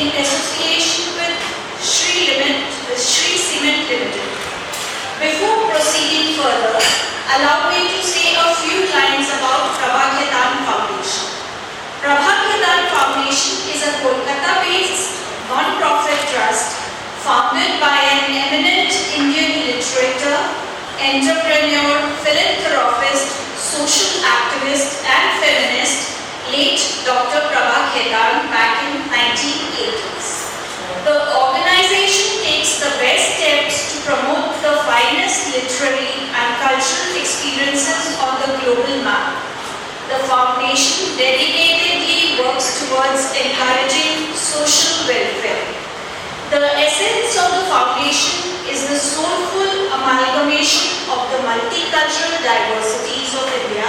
in association with Sri Cement Limited. Before proceeding further, allow me to say a few lines about Prabha Foundation. Prabha Foundation is a Kolkata-based non-profit trust founded by an eminent Indian literature, entrepreneur, philanthropist, social activist and feminist, late Dr. Prabha Khaitan back in 1980s. The organization takes the best steps to promote the finest literary and cultural experiences on the global map. The foundation dedicatedly works towards encouraging social welfare. The essence of the foundation is the soulful amalgamation of the multicultural diversities of India.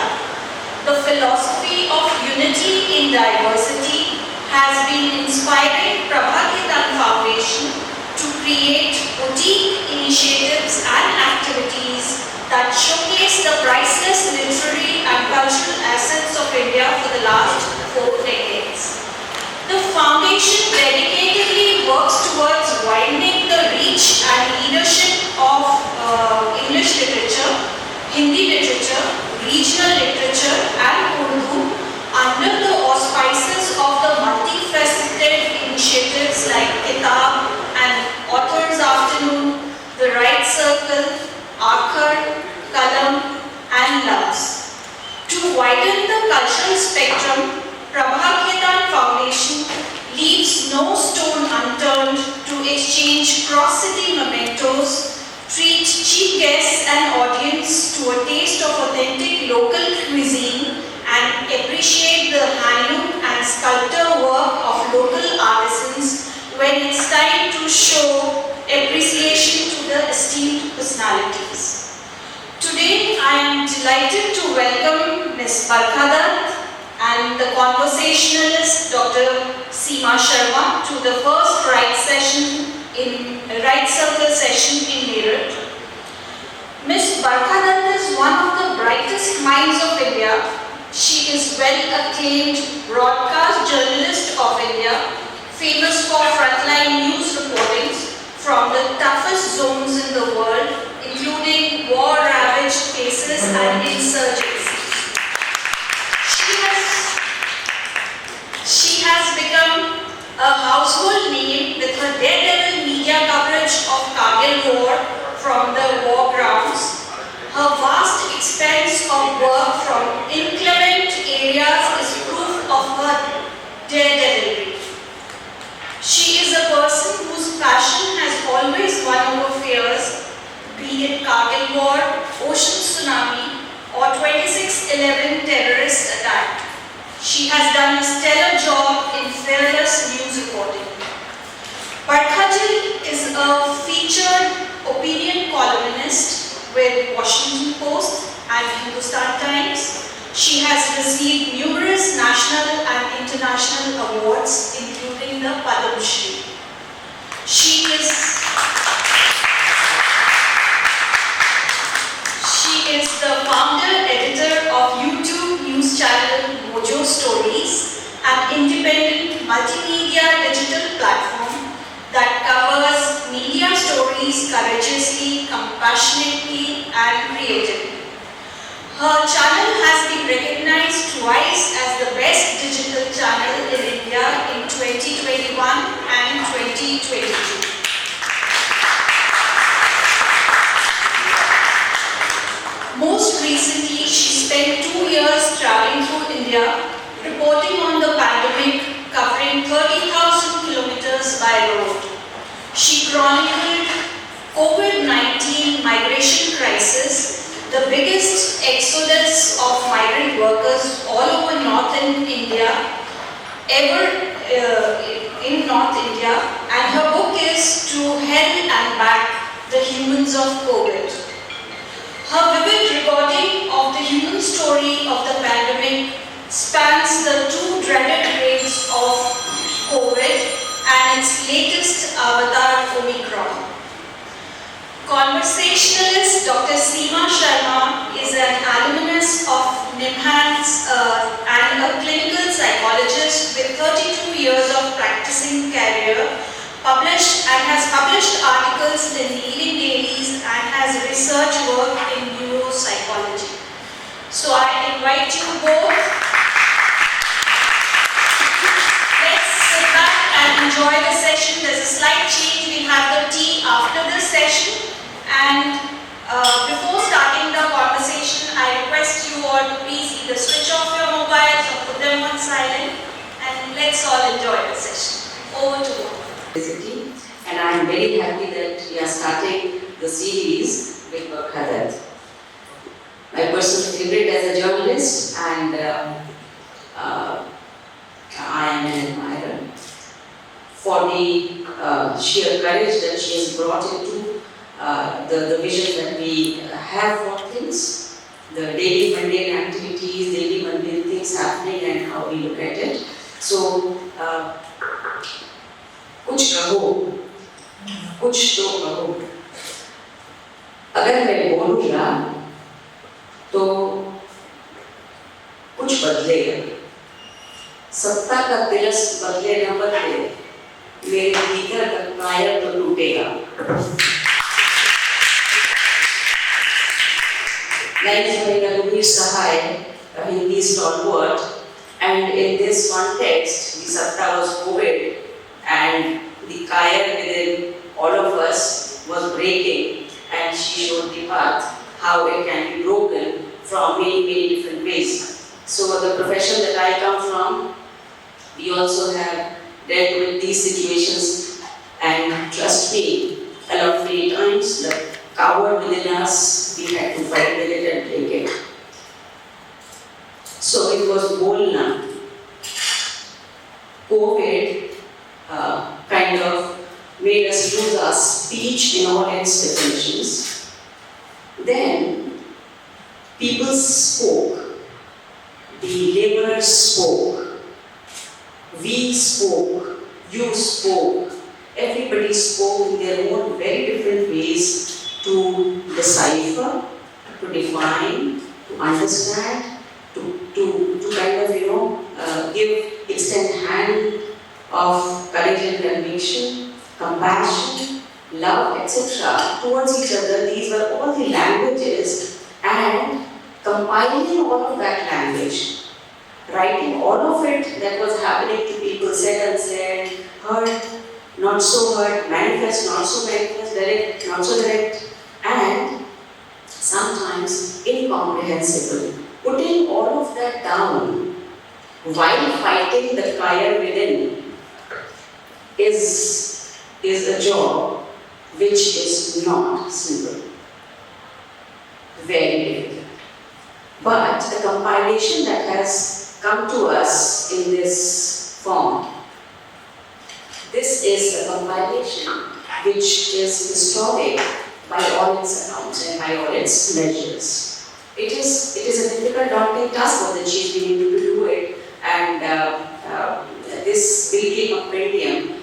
The philosophy of unity in diversity has been inspiring Prabha Foundation to create boutique initiatives and activities that showcase the priceless literary and cultural assets of India for the last 4 decades. The foundation dedicatedly works towards widening the reach and leadership of English literature, Hindi literature, regional literature and Urdu under the auspices of the multifaceted initiatives like Kitab and Authors Afternoon, the Right Circle, Akhar, Kalam and Loves. To widen the cultural spectrum, Prabha Foundation leaves no stone unturned to exchange cross-city mementos, treat cheap guests and audience to a taste of authentic local cuisine, and appreciate the handloom and sculptor work of local artisans when it's time to show appreciation to the esteemed personalities. Today, I am delighted to welcome Ms. Barkha and the conversationalist Dr. Seema Sharma to the first Right Circle session in Meerut. Ms. Barkha is one of the brightest minds of India. She is well-acclaimed broadcast journalist of India, famous for frontline news reportings from the toughest zones in the world, including war-ravaged places and insurgencies. She has become a household name with her daredevil media coverage of Kargil War from the war grounds. Her vast expanse of work from inclement areas is proof of her daredevilry. She is a person whose passion has always won over fears, be it Kargil War, ocean tsunami, or 26/11 terrorist attack. She has done a stellar job in fearless news reporting. Barkha is a featured opinion columnist with Washington Post and Hindustan Times. She has received numerous national and international awards, including the Padma Shri. She is the founder editor of YouTube news channel Mojo Stories, an independent multimedia digital platform that covers media stories courageously, compassionately, and creatively. Her channel has been recognized twice as the best digital channel in India in 2021 and 2022. Most recently, she spent 2 years traveling through India, reporting on the pandemic, covering 30,000 kilometers by road. She chronicled COVID-19 migration crisis, the biggest exodus of migrant workers all over northern India, in North India, and her book is To Hell and Back, The Humans of COVID. Her vivid recording of the human story of the pandemic spans the 2 dreaded waves of COVID and its latest avatar, Omicron. Conversationalist Dr. Seema Sharma is an alumnus of NIMHANS and a clinical psychologist with 32 years of practicing career, has published articles in leading dailies and has research work in neuropsychology. So I invite you both. Let's sit back and enjoy the session. There's a slight change. We'll have the tea after the session. And before starting the conversation, I request you all to please either switch off your mobiles or put them on silent. And let's all enjoy the session. Over to you. And I am very happy that we are starting the series with Barkha. My personal favorite as a journalist, and I am an admirer for the sheer courage that she has brought into the vision that we have for things, the daily mundane activities, daily mundane things happening, and how we look at it. So, कुछ कहो, कुछ तो कहो। अगर मैं बोलूँगा तो कुछ बदलेगा। सत्ता का तिरस बदले न बदले, मेरे भीतर का काया तो टूटेगा। Raghuveer Sahai, a Hindi stalwart, and in this context, the satta was COVID, and the kaya within all of us was breaking, and she showed the path how it can be broken from many different ways. So the profession that I come from, we also have dealt with these situations, and trust me, a lot many times the coward within us, we had to fight with it and break it. So it was Bolna. COVID kind of made us lose our speech in all its definitions. Then people spoke, the laborers spoke, we spoke, you spoke, everybody spoke in their own very different ways to decipher, to define, to understand, to kind of, extend hand of courage and conviction, compassion, love, etc. towards each other. These were all the languages, and compiling all of that language, writing all of it that was happening to people, said, unsaid, heard, not so heard, manifest, not so manifest, direct, not so direct, and sometimes incomprehensible. Putting all of that down while fighting the fire within is a job which is not simple, very difficult. But the compilation that has come to us in this form, this is a compilation which is historic by all its accounts and by all its measures. It is a difficult, daunting task for the chief being able to do it, and this will be a compendium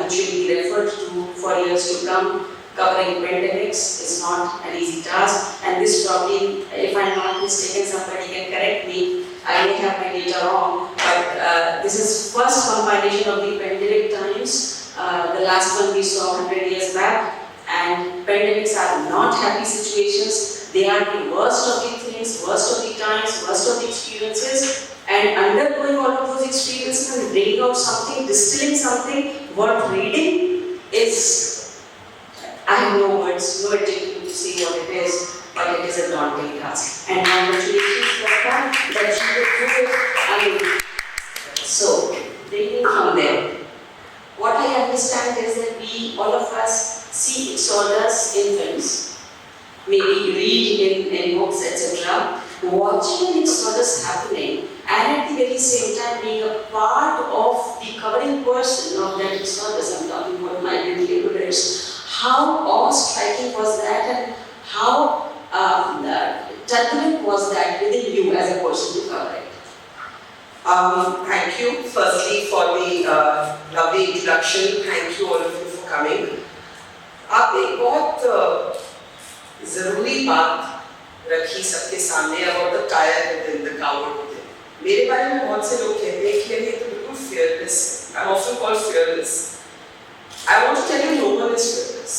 which will be referred to for years to come, covering pandemics is not an easy task, and this probably, if I'm not mistaken, somebody can correct me, I may have my data wrong, but this is first compilation of the pandemic times. The last one we saw 100 years back, and pandemics are not happy situations. They are the worst of the things, worst of the times, worst of the experiences, and undergoing all of those experiences and bringing out something, distilling something worth reading is, I have no words, no adjective to say what it is, but it is a daunting task. And congratulations for that you could do it. So, bringing from there, what I understand is that we, all of us, see Exodus in films, maybe read in books, etc. Watching an Exodus happening, and at the very same time being a part of the covering person of that Exodus, I'm talking about migrant laborers, how awe-striking was that, and how turbulent was that within you as a person to cover it? Thank you, firstly, for the lovely introduction. Thank you all of you for coming. आपने एक बहुत ज़रूरी बात रखी सबके सामने about the tire within, the coward within. मेरे बारे में बहुत से लोग कहते हैं कि ये तो बिल्कुल fearless है, I'm often called fearless. I want to tell you, no one is fearless.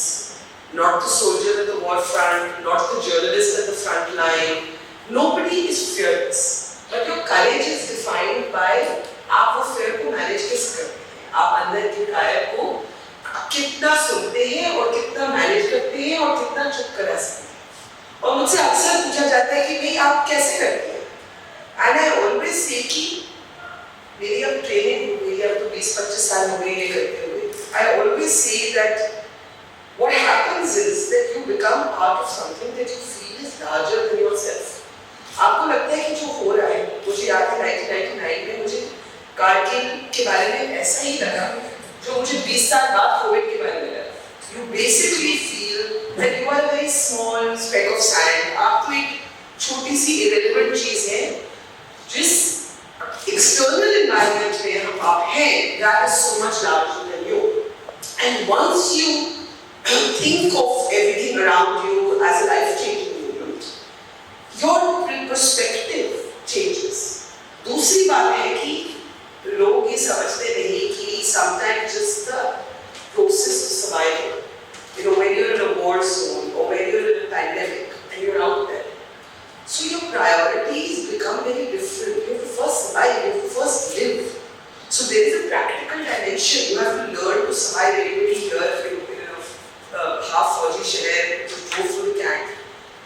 Not the soldier at the war front, not the journalist at the front line. Nobody is fearless. But your courage is defined by आप वो fear को manage कैसे करते हैं, आप अंदर की काया को कितना सुनते हैं और कितना मैनेज करते हैं और कितना चुप कर सकते हैं। और मुझसे अक्सर पूछा जाता है कि भाई आप कैसे करते हैं? And I always say कि मेरी अब ट्रेनिंग हो गई, अब तो 20-25 साल हो गए ये करते हुए। I always say that what happens is that you become part of something that you feel is larger than yourself. आपको लगता है कि जो हो रहा है, मुझे याद है 1999 में मुझे कारगिल के बारे में ऐसा ही लगा जो मुझे 20 साल बाद कोविड के बारे में लगा। You basically feel that you are a very small speck of sand. आप तो एक छोटी सी irrelevant चीज है जिस external environment में हम आप हैं, that is so much larger than you. And once you think of everything around you as a life-changing movement, your perspective changes. दूसरी बात है कि लोग ये समझते नहीं कि sometimes just the process of survival. You know, when you're in a war zone or when you're in a pandemic and you're out there, so your priorities become very different. You have to first survive, you have to first live. So there is a practical dimension. You have to learn to survive. Anybody here, half Fauji Shahar, just drove through the camp.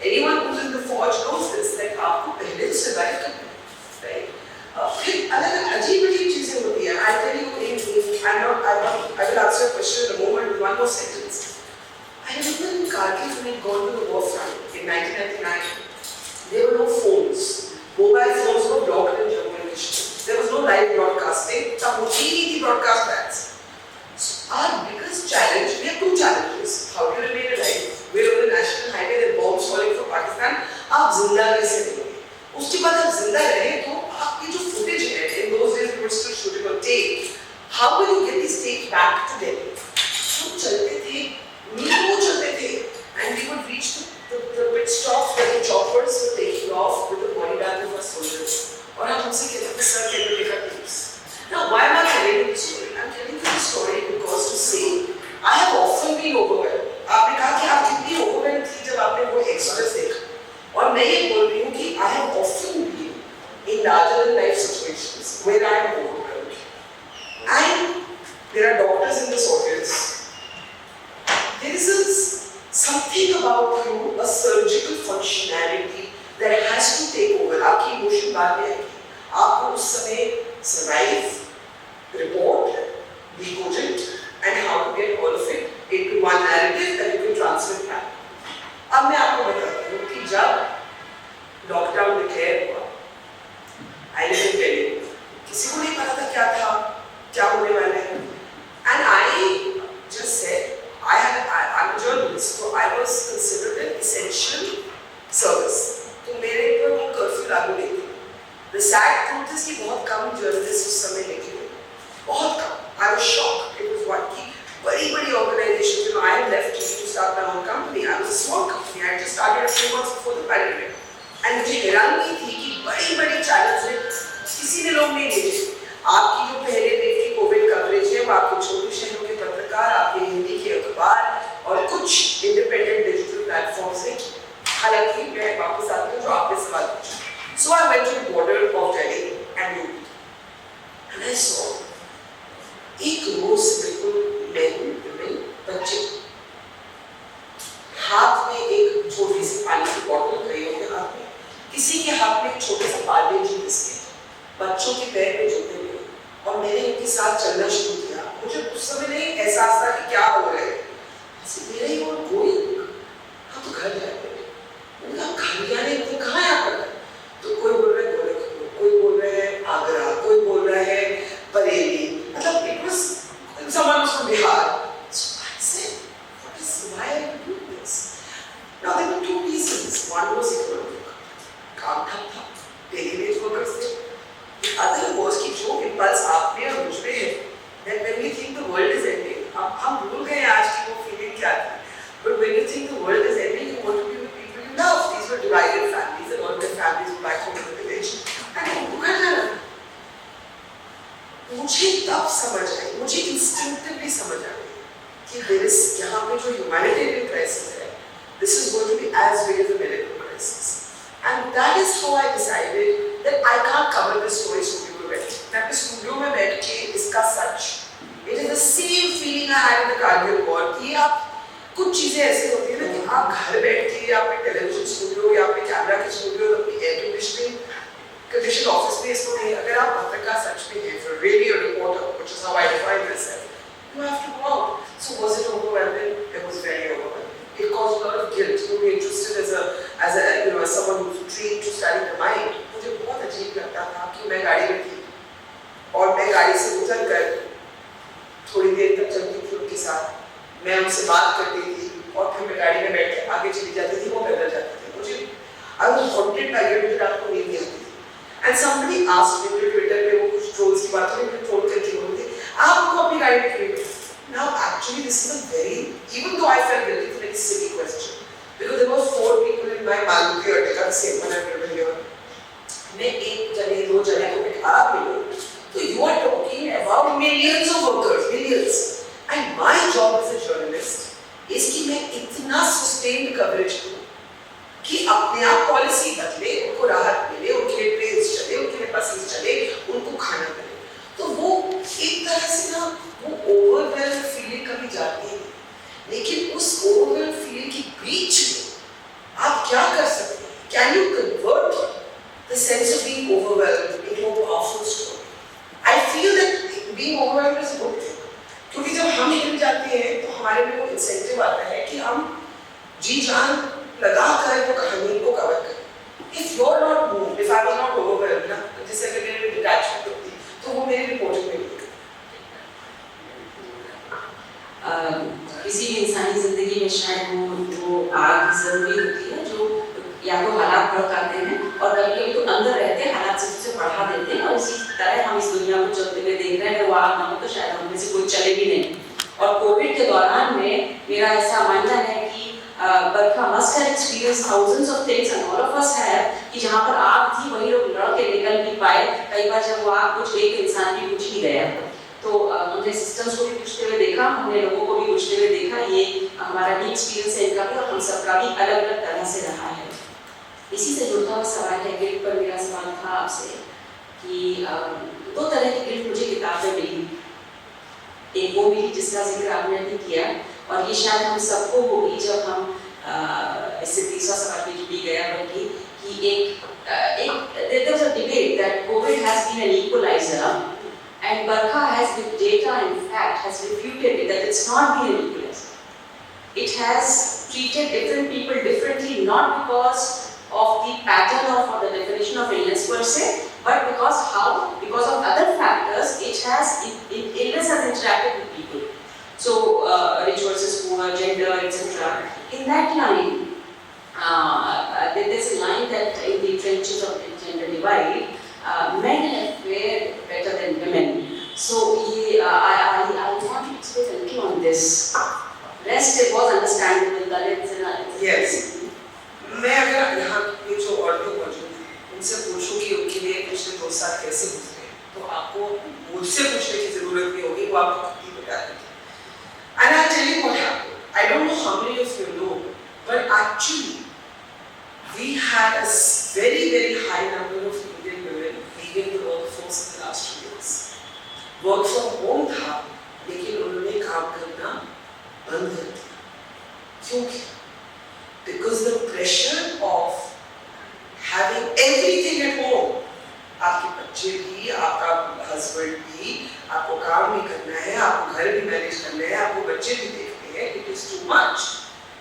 Anyone who's in the forge knows this, that आपको पहले survive करना है, right? फिर अलग अजीब-अजीब चीजें होती हैं. I'll tell you, I will answer your question in a moment with one more sentence. I remember in Kargil when I gone to the war front in 1999, there were no phones. Mobile phones were blocked in Jammu and Kashmir. There was no live broadcasting. तब होती ही नहीं थी broadcast bands. So our biggest challenge, we have two challenges. How do you remain alive? We're on the national highway, there are bombs falling from Pakistan. आप जिंदा कैसे रहेंगे? उसके बाद आप जिंदा रहे तो आपकी जो footage है, in those days we were still shooting on tape. How will you get these tapes back to Delhi? हम चलते थे, मीलों चलते थे, and we would reach the pit stops where the choppers were taking off with the body bag of our soldiers. और हम हमसे कहते थे, sir, can you take our tapes? Now, why am I telling you this story? I'm telling you this story because to say, I have often been overwhelmed. आपने कहा कि आप कितनी overwhelmed थी जब आपने वो exodus देखा, और मैं ये बोल रही हूँ कि I have often been in larger than life situations where I am overwhelmed. And there are doctors in this audience. There is something about you, a surgical functionality that has to take over. आपकी emotion बाद में आएगी. आपको उस समय survive, report, be cogent, and how to get all of it into one narrative that you can transmit back. अब मैं आपको बताती हूँ कि जब लॉकडाउन डिक्लेयर हुआ, I live in Delhi, किसी को नहीं पता था क्या होने वाला है, and I just said, I'm a journalist, so I was considered an essential service. तो मेरे पर वो कर्फ्यू लागू नहीं थी. The sad truth is कि बहुत कम journalists उस समय लेके गए, बहुत कम. I was shocked. It was one की बड़ी organizations. You know, I left to start my own company. I was a small company. I just started a few months before the pandemic. And मुझे हैरानी थी कि बड़ी challenges किसी ने लोग नहीं भेजे. आपकी जो पहले वेव की कोविड कवरेज है, वो आपके छोटे शहरों के पत्रकार, आपके हिंदी के अखबार और कुछ इंडिपेंडेंट डिजिटल प्लेटफॉर्म्स ने की. हालांकि मैं वापस आती हूँ जो आपने सवाल पूछा. So I went to the border of Delhi and Meerut, and I saw एक रोज से बिल्कुल men, बच्चे हाथ में एक छोटी सी पानी की बोतल कई होंगे हाथ में, किसी के हाथ में एक छोटे से पार्ले जी बिस्किट, बच्चों के पैर में जूते हुए, और मैंने उनके साथ चलना शुरू किया. मुझे उस समय नहीं एहसास था कि क्या हो रहा है. मेरा ही और कोई हम तो घर जाते हैं. मैंने कहा घर जाने तो कहाँ है आपका? तो कोई बोल रहा है गोरखपुर, कोई बोल रहा है आगरा, कोई बोल रहा है बरेली. मतलब it was someone was from Bihar. So I said, why are you doing this? Now there were two reasons. One was economic. काम ठप था, daily wage workers थे. The other was कि जो impulse आप में और मुझ में है, that when we think the world is ending, हम भूल गए आज की वो feeling क्या थी. But when समझ आई, मुझे इंस्टिंक्टिवली समझ आ गई कि देयर इज यहाँ पे जो ह्यूमैनिटेरियन क्राइसिस है, this is going to be as big as the medical crisis. And that is how I decided that I can't cover this story studio में बैठ के. मैं स्टूडियो में बैठ के इसका सच, it is the same feeling I had in the cardiac ward कि आप कुछ चीजें ऐसी होती है ना कि आप घर बैठ के या अपने टेलीविजन स्टूडियो या अपने कैमरा के स्टूडियो अपनी एयर कंडीशन ऑफिस में इसको नहीं, अगर आप पत्रकार सच में हैं, if you're really a reporter, which is how I define myself, you have to go out. So was it overwhelming? It was very overwhelming. It caused a lot of guilt to be interested as someone who's trained to study the mind. मुझे बहुत अजीब लगता था कि मैं गाड़ी में थी और मैं गाड़ी से गुजर कर थोड़ी देर तक चलती थी उनके साथ, मैं उनसे बात करती थी और फिर मैं गाड़ी में बैठ के आगे चली जाती थी, वो पैदल जाते थे. मुझे I was haunted by it, मुझे रात को नींद नहीं आती थी. And somebody asked me on Twitter पे वो कुछ ट्रोल्स की बात हुई, मैं ट्रोल करती हूँ आपको अपनी गाड़ी में क्यों नहीं? Now actually this is a very, even though I felt guilty, it's a very silly question because there were 4 people in my Maruti Ertiga, the same one I've driven here. मैं एक जने दो जने को बिठा भी लूँ, तो you are talking about millions of workers, millions. And my job as a journalist is कि मैं इतना sustained coverage दूँ कि अपने आप पॉलिसी बदले, उनको राहत मिले, उनके लिए ट्रेन्स चले, उनके लिए बसेस चले, उनको खाना मिले. तो वो एक तरह से ना वो ओवरवेल्म फीलिंग कभी जाती है, लेकिन उस ओवरवेल्म फीलिंग के बीच में आप क्या कर सकते हैं? Can you convert the sense of being overwhelmed into a powerful story? I feel that being overwhelmed is a good thing. क्योंकि जब हम निकल जाते हैं तो हमारे में वो इंसेंटिव आता है कि हम जी जान लगा कर वो कहानी को कवर करें. If you're not moved, if I was not overwhelmed ना, जैसे अगर मेरे डिटैचमेंट होती तो वो मेरी रिपोर्टिंग में होती. किसी भी इंसानी जिंदगी में शायद वो आग जरूरी होती है जो या तो हालात भड़काते हैं और कभी तो अंदर रहते हैं हालात से बढ़ा देते हैं, और इसी तरह हम इस दुनिया को चलते हुए देख रहे हैं. अगर वो आग ना हो तो शायद हम में से कोई चले भी नहीं. और कोविड के दौरान में मेरा ऐसा मानना है कि Barkha must have experienced thousands of things and all of us have कि जहाँ पर आग थी वही लोग लड़ के निकल नहीं पाए. कई बार जब वो आग बुझ गई तो इंसान भी बुझ ही गया. तो हमने सिस्टम्स को भी बुझते हुए देखा, हमने लोगों को भी बुझते हुए देखा. ये हमारा भी एक्सपीरियंस है इनका भी और हम सबका भी अलग अलग तरह से रहा है. इसी से जुड़ता हुआ सवाल है गिल्ट पर. मेरा सवाल था आपसे कि 2 तरह की गिल्ट मुझे किताबें मिली. एक वो मिली जिसका जिक्र आपने भी किया और ये शायद हम सबको होगी जब हम इससे तीसरा सवाल भी जुड़ी गया बल्कि कि there was a debate that COVID has been an equalizer and Barkha has with data in fact has refuted it that it's not been an equalizer. It has treated different people differently not because of the pattern of or the definition of illness per se, but because of other factors illness has interacted with people. So rich versus poor, gender, etc. In that line, there's a line that in the trenches of the gender divide, men have fared better than women. So I want to express a little on this. Rest it was understandable, Dalits and Yes. मैं अगर यहाँ ये जो audio मौजूद है उनसे पूछूं कि उनके लिए पिछले 2 साल कैसे गुजरे तो आपको मुझसे पूछने की जरूरत नहीं होगी, वो आपको खुद ही बता देंगे. And I'll tell you what happened. I don't know how many of you know, but actually we had a very, very high number of Indian women leaving the workforce in the last 2 years. Work from home था, लेकिन उन्होंने काम करना बंद कर दिया. क्यों? Because the pressure of having everything at home, आपके बच्चे भी, आपका हस्बैंड भी, आपको काम भी करना है, आपको घर भी मैनेज करना है, आपको बच्चे भी देखने हैं, it is too much.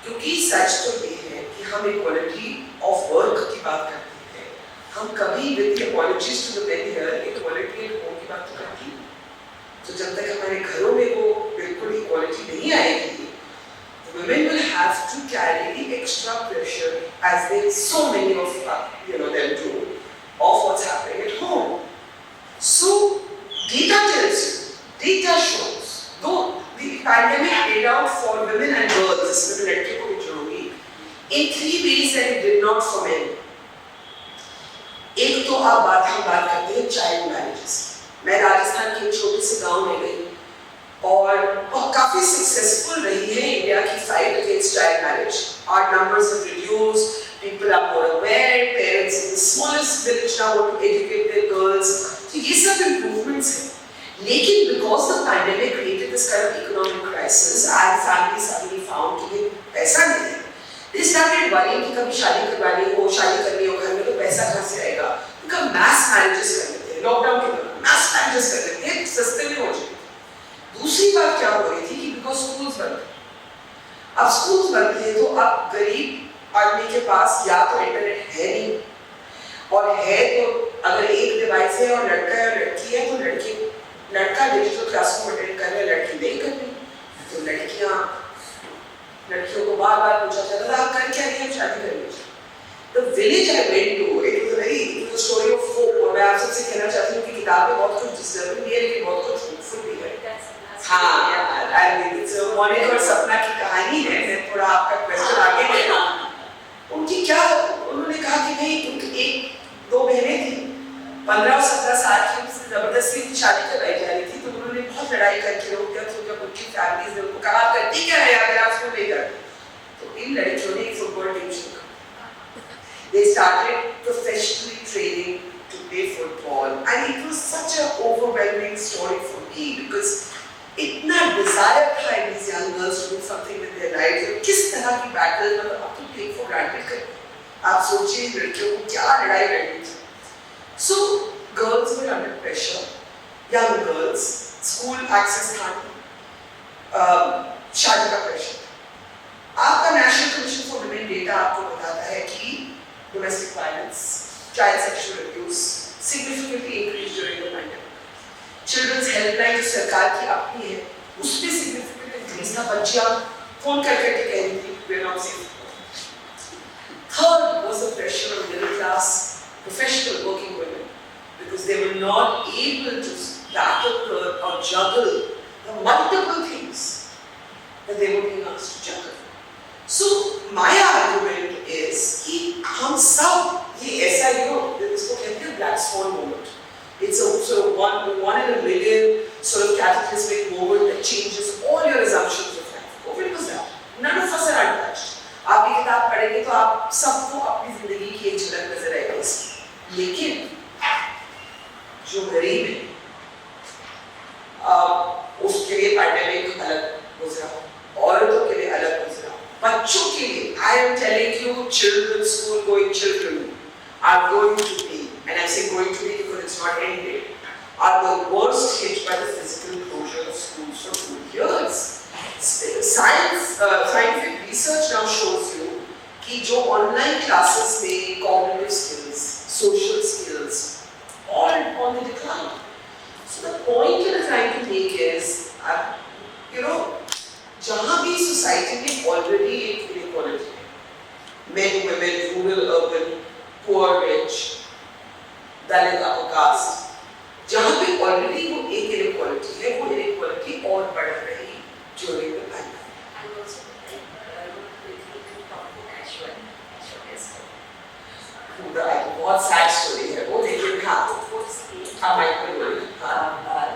क्योंकि सच तो ये है कि हम इक्वालिटी ऑफ वर्क की बात करते हैं, हम कभी with the apologies to the men here, equality at home की बात तो करते हैं. तो जब तक हमारे घरों में वो बिल्कुल इक्वालिटी नहीं आएगी, women will have to carry the extra pressure as they so many of them do of what's happening at home. So data tells you, data shows, though the pandemic paid out for women and girls, इसमें लड़कियों को भी जोड़ूंगी, in 3 ways that it did not for men. एक तो हम बात करते हैं child marriages. मैं राजस्थान के छोटे से गांव में गई और काफी सक्सेसफुल रही है इंडिया की fight against child marriage. Our numbers have reduced, people are more aware, parents in the smallest village now want to educate their girls. So ये सब improvements हैं. लेकिन because the pandemic created this kind of economic crisis, and families suddenly found कि ये पैसा नहीं है. They started worrying कि कभी शादी करवानी हो, शादी करनी हो घर में तो पैसा कहाँ से आएगा? उनका mass marriages कर लेते हैं. लॉकडाउन के दौरान mass marriages कर लेते हैं, सस्ते में हो जाए. दूसरी बात क्या हो रही थी कि बिकॉज स्कूल्स बंद थे. अब स्कूल्स बंद थे तो अब गरीब आदमी के पास या तो इंटरनेट है नहीं, और है तो अगर एक डिवाइस है और लड़का है और लड़की है तो लड़का डिजिटल क्लासरूम अटेंड कर रहा है, लड़की नहीं कर रही. तो लड़कियों को बार बार पूछा जाता था आप कर क्या रही हैं, शादी कर लीजिए. The village I went to, it was a story of hope. और मैं आप सबसे कहना चाहती हूँ कि किताब में बहुत कुछ डिस्टर्बिंग भी है लेकिन बहुत कुछ होपफुल भी है. हाँ यार, I mean it's a monic और सपना की कहानी है. मैं थोड़ा आपका क्वेश्चन आगे बढ़ा. उनकी क्या, उन्होंने कहा कि नहीं, उनकी एक दो बहनें थी 15 और 17 साल की, उनसे जबरदस्ती उनकी शादी करवाई जा रही थी. तो उन्होंने बहुत लड़ाई करके रोक दिया. तो जब उनकी फैमिलीज ने उनको कहा करती क्या है अगर आप उसको ले जाते, तो इन लड़कियों ने एक फुटबॉल टीम शुरू. They started professionally training to play football, and it was such an overwhelming story for me because इतना desire था in these young girls to do something with their lives. और किस तरह की battle, मतलब आप तो take for granted करें. आप सोचिए लड़कियों को क्या लड़ाई लड़नी थी. So girls were under pressure, young girls, school access था, शादी का pressure. आपका National Commission for Women Data आपको बताता है कि domestic violence, child sexual abuse significantly increased during the pandemic. Children's helpline जो सरकार की अपनी है, उसमें significant increase था. बच्चियाँ फोन करके कह रही थी we are not safe. Third was the pressure on middle class professional working women because they were not able to tackle or juggle the multiple things that they were being asked to juggle. So my argument is कि हम सब ये ऐसा इसको कहते हैं black swan moment. It's a sort of one in a million sort of cataclysmic moment that changes all your assumptions of life. COVID was that. None of us are untouched. आप ये किताब पढ़ेंगे तो आप सबको अपनी जिंदगी की एक झलक नजर आएगी इसकी. लेकिन जो गरीब है उसके लिए पैंडेमिक अलग गुजरा, औरतों के लिए अलग गुजरा, बच्चों के लिए. I am telling you, children, school-going children are going to be, and I say going to be because it's not ended, are the worst hit by the physical closure of schools for 2 years. Scientific research now shows you कि जो online classes में cognitive skills, social skills, all on the decline. So the point that I'm trying to make is, जहाँ भी society में already एक inequality है, men, women, rural, urban, poor, rich, दलित, cast, जहाँ पे ऑलरेडी वो एक इनइक्वालिटी है, वो इनइक्वालिटी और बढ़ रही during the pandemic. And also, I want to quickly talk about Ashwin. बहुत sad story है वो, लेकिन हाँ,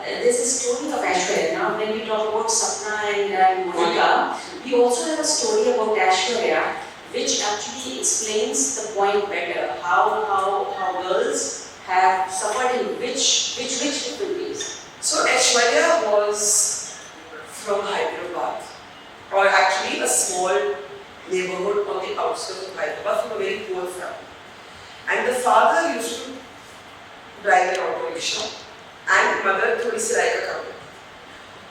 there's a story of Aishwarya. Now, when we talk about Sapna and Monica, we also have a story about Aishwarya, which actually explains the point better. How girls have suffered in which different ways. So Aishwarya was from Hyderabad, or actually a small neighborhood on the outskirts of Hyderabad, from a very poor family. And the father used to drive an auto rickshaw, and mother थोड़ी सिलाई का काम करती.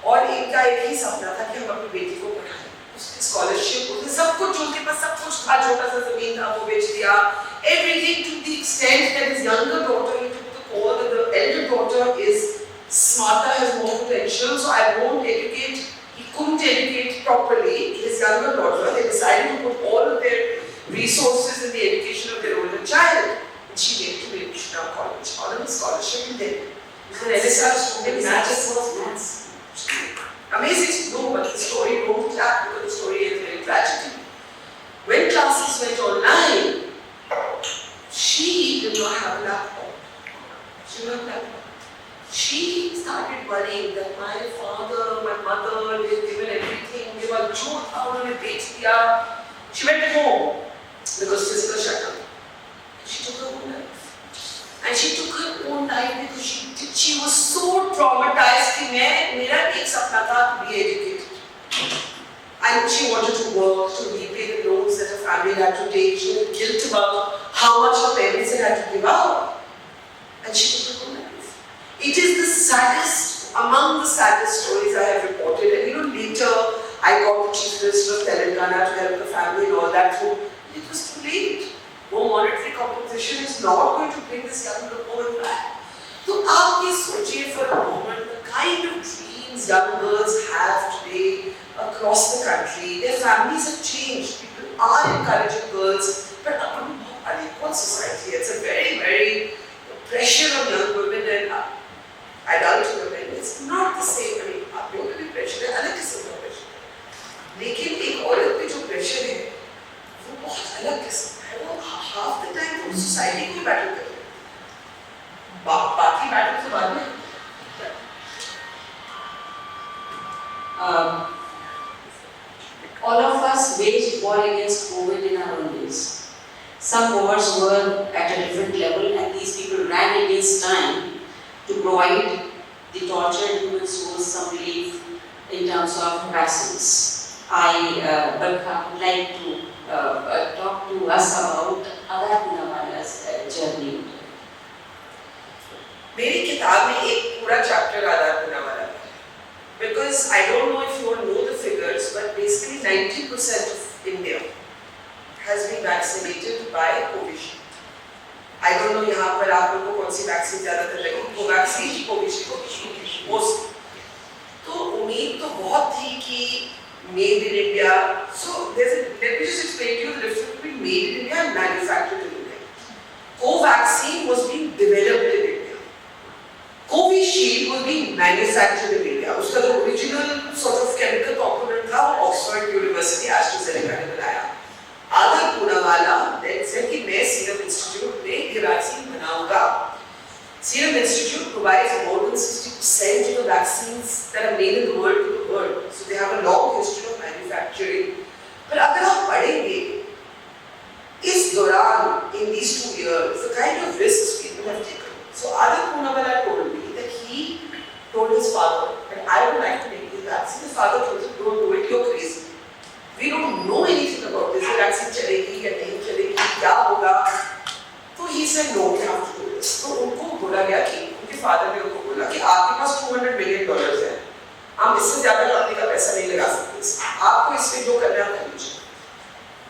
और इनका एक ही सपना था कि हम अपनी बेटी को पढ़ाएं. उसकी स्कॉलरशिप, उसने सब कुछ, उनके पास सब कुछ था, छोटा सा जमीन था वो बेच दिया. Everything to the extent that his younger daughter, he took the call that the elder daughter is smarter, has more potential, so I won't educate. He couldn't educate properly his younger daughter. They decided to put all of their resources in the education of their older child. And she went to Meerut College on a scholarship in Delhi. An LSR student, Maths. amazing. No, but the story won't clap because the story is very tragedy. When classes went online, she did not have a laptop. She did not have a laptop. She किया, she went home because physical shutdown. She took her own life. And she took her own life because she was so traumatized कि मेरा एक सपना था to be educated. And she wanted to work, to repay the loans that her family had to take. She had guilt about how much her parents had to give out. And she took her own life. It is the saddest, among the saddest stories I have reported. And later I got the Chief Minister of Telangana to help the family and all that through. It was too late. No monetary compensation is not going to bring this young woman back. So आप ये सोचिए for a moment the kind of dreams young girls have today across the country. Their families have changed. People are encouraging girls, but अपन बहुत unequal society. It's a very, very pressure on young women and adult women. It's not the same. I mean, आप लोगों पे भी pressure है, अलग किस्म का pressure है. लेकिन एक औरत पे जो pressure है, वो बहुत अलग किस्म का है. वो half the time वो society को battle कर रहे हैं. बाकी battle तो बाद में. All of us waged war against COVID in our own ways. Some wars were at a different level, and these people ran against time to provide the tortured human souls some relief in terms of vaccines. Barkha would like to talk to us about Adar Poonawala's journey. मेरी किताब में एक पूरा chapter आधार पूनावाला है. Because I don't know if you all know the figures, but basically 90% of India has been vaccinated by Covishield. I don't know यहाँ पर आप लोगों को कौन सी वैक्सीन ज़्यादातर लगी, कोवैक्सीन की कोविशील्ड most. तो उम्मीद तो बहुत थी कि made in India. So let me just explain to you the difference between made in India and manufactured in India. Covaxin was being developed in India. Covishield was being manufactured in India. उसका जो original sort of chemical component था वो Oxford University AstraZeneca ने बनाया. आदर पूनावाला ने said कि मैं Serum Institute में ये वैक्सीन बनाऊंगा. Serum Institute provides more than 60% of the vaccines that are made in the world to the world. So they have a long history of manufacturing. पर अगर आप पढ़ेंगे इस दौरान in these 2 years the kind of risks people have taken. So Adar Poonawala told me that he told his father that I would like to make this vaccine. His father told him, don't do it, you're crazy. We don't know anything about this. The vaccine चलेगी या नहीं चलेगी, क्या होगा? तो he said no, we have to do this. तो उनको बोला गया कि उनके father ने उनको बोला कि आपके पास $200 million है. हम इससे ज़्यादा कंपनी का पैसा नहीं लगा सकते. आपको इसमें जो करना है कर लीजिए.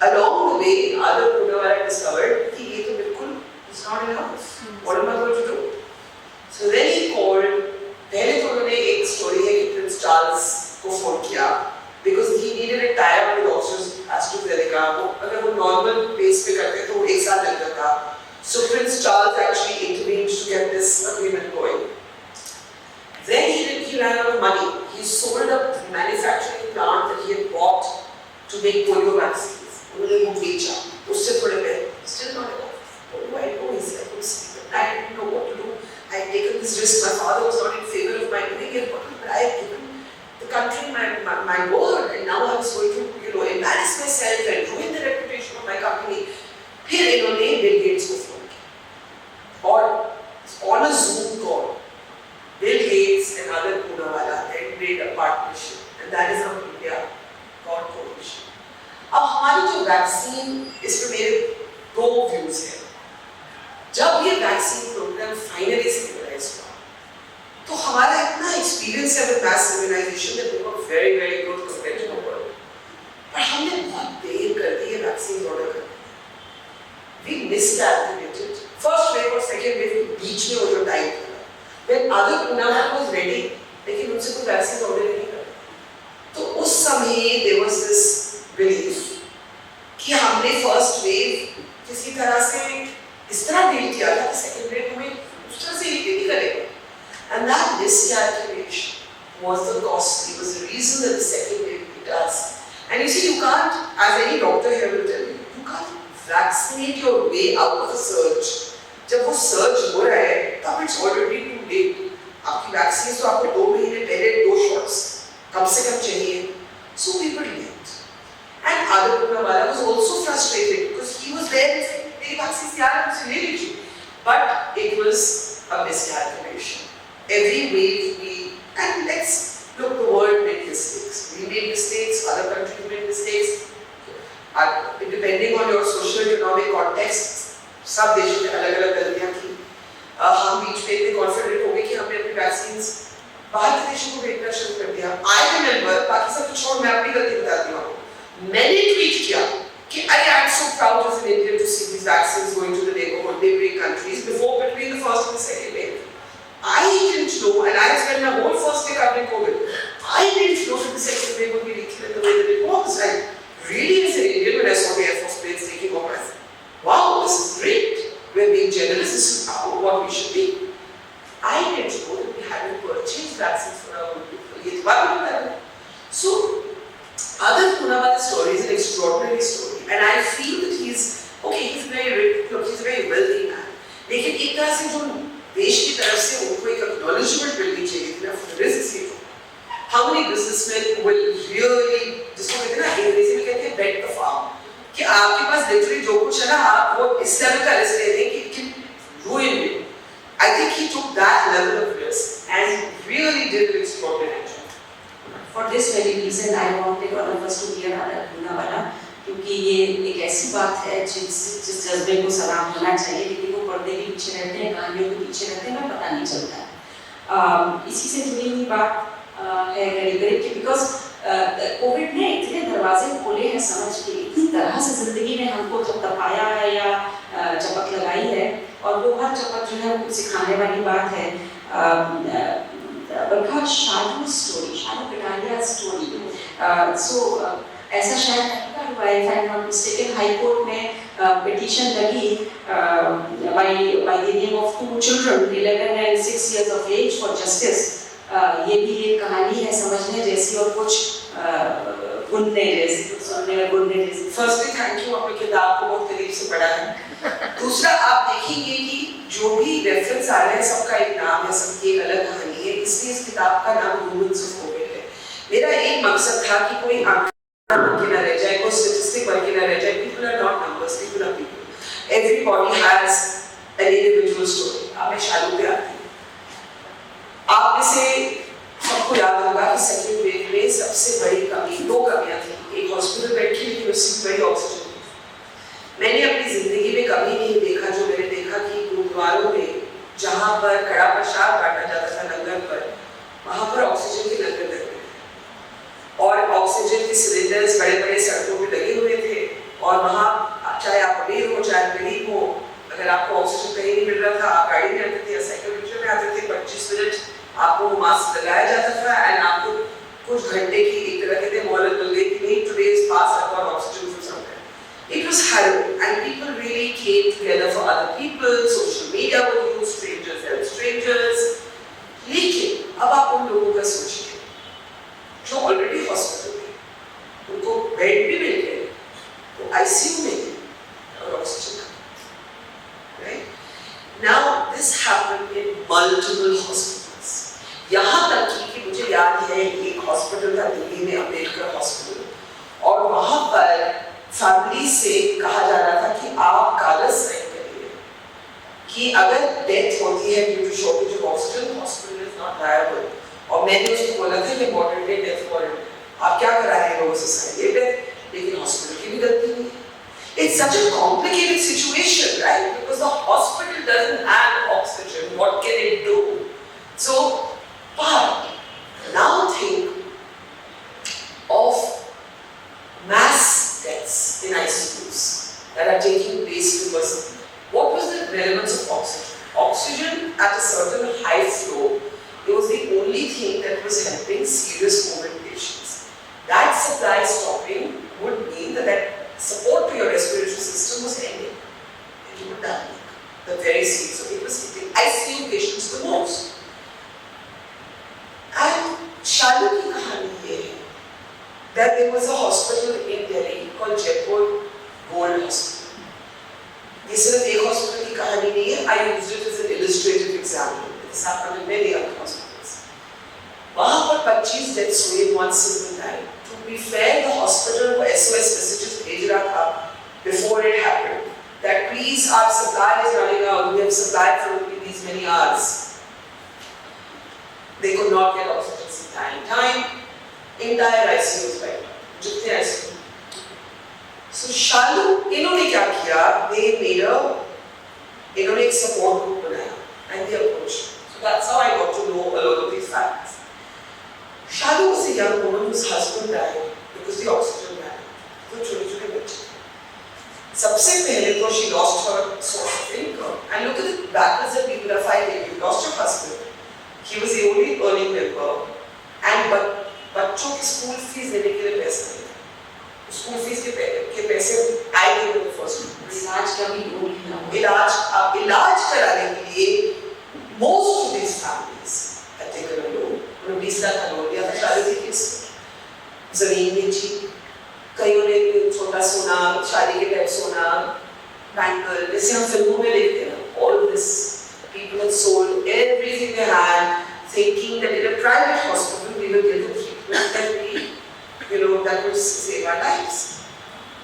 Along the way, Adar Poonawala discovered कि ये तो बिल्कुल it's not enough. What am I going to do? So then he called. पहले तो उन्होंने एक story है कि Prince Charles को phone किया because he needed a tie-up with Oxford AstraZeneca. अगर वो normal base पे करते तो वो एक साल लगता था. So Prince Charles actually intervened to get this agreement going. Then he ran out of money. He sold a manufacturing plant that he had bought to make polio vaccines. उन्होंने वो बेचा. उससे थोड़े पैसे. Still not enough. What do I do? He said, I didn't know what to do. I had taken this risk. My father was not in favor of my doing it, but I had given the country my word, and now I was going to, embarrass myself and ruin the reputation of my company. फिर इन्होंने Bill Gates को phone किया, और on a Zoom call, Bill Gates and Adar Poonawala had made a partnership, and that is how India got Covishield. अब हमारी जो vaccine इस पे मेरे दो व्यूज हैं. जब ये वैक्सीन प्रोग्राम फाइनली स्टेबलाइज हुआ तो हमारा इतना एक्सपीरियंस है with mass immunisation that we were very very good compared to the world. पर हमने बहुत देर कर दी ये वैक्सीन ऑर्डर करने. वी मिसकैलकुलेटेड फर्स्ट वेव और सेकंड वेव के बीच में वो जो टाइम था when Adar Poonawala was ready, लेकिन उनसे कोई वैक्सीन ऑर्डर नहीं कर. तो उस समय देयर वाज दिस बिलीफ कि हमने फर्स्ट वेव किसी तरह से इस तरह डील किया था कि सेकंड वेव हमें उस तरह से ही नहीं करेगा. And that miscalculation was the cost. It was the reason that the second wave hit us. And you see, you can't, as any doctor here will tell you can't vaccinate your way out of a surge. जब वो surge हो रहा है, तब it's already too late. आपकी vaccine तो आपको 2 महीने पहले 2 shots कम से कम चाहिए. So we were late. And Adar शुरू कर दिया। I remember, बाकी सब तो छोड़, मैं अपनी गलती बताती हूँ। मैंने ट्वीट किया कि I am so proud as an Indian to see these vaccines going to the neighboring countries between the first and the second wave. I didn't know, and I spent my whole first year covering COVID. I didn't know that the second wave would be lethal in the way that it was. I really, as an Indian, when I saw the Air Force planes taking off, I said, wow, this is great. We're being generous. This is what we should be. I didn't know that we hadn't purchased vaccines for our own people. So, Adarsh Poonawala's story is an extraordinary story, and I feel that he's very rich, look, he's a very wealthy man. लेकिन एक तरह से जो देश की तरफ से उनको एक acknowledgement मिलनी चाहिए थी ना for risks ये तो. How many businessmen will really, जिसको कहते हैं ना अंग्रेजी में कहते हैं bet the farm, कि आपके पास literally जो कुछ है ना आप वो इस level का risk ले लें कि it can ruin you. I think he took that level of risk and really did an extraordinary job. For this very reason, I wanted all of us to hear Adarsh Poonawala, क्योंकि ये एक ऐसी बात है जिस जज्बे को सलाम होना चाहिए, लेकिन वो पर्दे के पीछे रहते हैं, कहानियों के पीछे रहते हैं, हमें पता नहीं चलता है। इसी से जुड़ी हुई बात है करीब कि बिकॉज कोविड ने इतने दरवाजे खोले हैं समझ के, इतनी तरह से जिंदगी में हमको तपाया है या चपक लगाई है, और वो हर चपक जो है वो सिखाने वाली बात है। Barkha, Shalu's story, Shalu Pitalia's story. ऐसा शायद नहीं हुआ है, if I'm not mistaken, High Court में petition लगी by the name of 2 children, 11 and 6 years of age for justice. ये भी एक कहानी है समझने जैसी और कुछ गुनने जैसी, सुनने और गुनने जैसी। Firstly, thank you, आपने किताब को बहुत करीब से पढ़ा है। दूसरा, आप देखेंगे कि जो भी रेफरेंस आ रहे हैं सबका एक नाम है, सबकी एक अलग कहानी है, इसलिए इस किताब का नाम ह्यूमन्स ऑफ कोविड है। मेरा एक मकसद था कि कोई आंकड़ा बन के ना रह जाए, कोई स्टैटिस्टिक बन के ना रह जाए। People are not numbers, people are people. Everybody has an individual story. आप में शालू पे आती है। आप में से सबको याद होगा कि सेकेंड वेव में सबसे बड़ी कमी, 2 कमियां थी। एक हॉस्पिटल बेड की, लेकिन उससे बड़ी ऑक्सीजन की। मैंने अपनी जिंदगी में कभी नहीं देखा जो मैंने देखा कि गुरुद्वारों में जहाँ पर कड़ा प्रसाद बांटा जाता था लंगर पर, वहाँ पर ऑक्सीजन के लंगर लगे थे और ऑक्सीजन के सिलेंडर्स बड़े-बड़े सड़कों पे लगे हुए थे, और वहाँ चाहे आप अमीर हो चाहे गरीब हो, अगर आपको ऑक्सीजन कहीं नहीं मिल रहा था, आप गाड़ी में आते थे या साइकिल रिक्शा में आते थे, 25 मिनट आपको मास्क लगाया जाता था एंड आपको कुछ घंटे की एक तरह के मोहलत मिल गई कि नहीं, टुडे इज पास अप और oxygen from somewhere. It was harrowing and people really came together for other people. Social media was used, strangers help strangers. लेकिन अब आप उन लोगों का सोचिए जो ऑलरेडी हॉस्पिटल में, उनको बेड भी मिल गए, वो आईसीयू में और ऑक्सीजन का. Right? Now this happened in multiple hospitals. यहाँ तक कि मुझे याद है एक हॉस्पिटल था दिल्ली में, अम्बेडकर हॉस्पिटल, और वहाँ पर फैमिली से कहा जा रहा था कि आप कागज साइन करिए कि अगर डेथ होती है due to shortage of oxygen, hospital is not liable. और मैंने उसको बोला था कि मॉडर्न डे डेथ वारंट, आप क्या करा रहे हैं लोगों से साइन, ये डेथ, लेकिन हॉस्पिटल की भी गलती नहीं है. It's such a complicated situation, right? Because the hospital doesn't have oxygen. What can it do? So, but now think of mass deaths in ICUs that are taking place because what was the relevance of oxygen? Oxygen at a certain high flow, it was the only thing that was helping serious COVID patients. That supply stopping would mean that support to your respiratory system was ending and you would die. The very seed. So it was hitting ICU patients the most. And Shalu ki kahani ye hai that there was a hospital in Delhi called Jaipur Gold Hospital. This is a hospital की कहानी नहीं है. I used it as an illustrative example. This happened in many other hospitals. वहाँ पर 25 deaths हुए in one single night. To be fair, the hospital को SOS messages भेज रहा था before it happened. That please, our supply is running out. We have supplied for only these many hours. They could not get oxygen supply in time. Entire ICU was wiped out. जितने ICU. So Shalu, इन्होंने क्या किया? इन्होंने एक support group बनाया and they approached. So that's how I got to know a lot of these facts. Shalu was a young woman whose husband died because the oxygen ran out. वो छोटे-छोटे बच्चे. सबसे पहले तो she lost her source of income. And look at the battles that people are fighting. You lost your husband. He was the only earning member. And बच्चों की school fees देने के लिए पैसे नहीं थे. स्कूल फीस के पैसे I gave them the first place. इलाज का भी लोन लिया. इलाज कराने के लिए most of these families had taken a loan. उन्होंने 20 लाख का लोन लिया था शादी के केस में. जमीन बेची. कईयों ने छोटा सोना, शादी के टाइप सोना, बैंगल, जैसे हम फिल्मों में देखते हैं ना, all this people had sold everything they had, thinking that in a private hospital we will get the treatment that that would save our lives.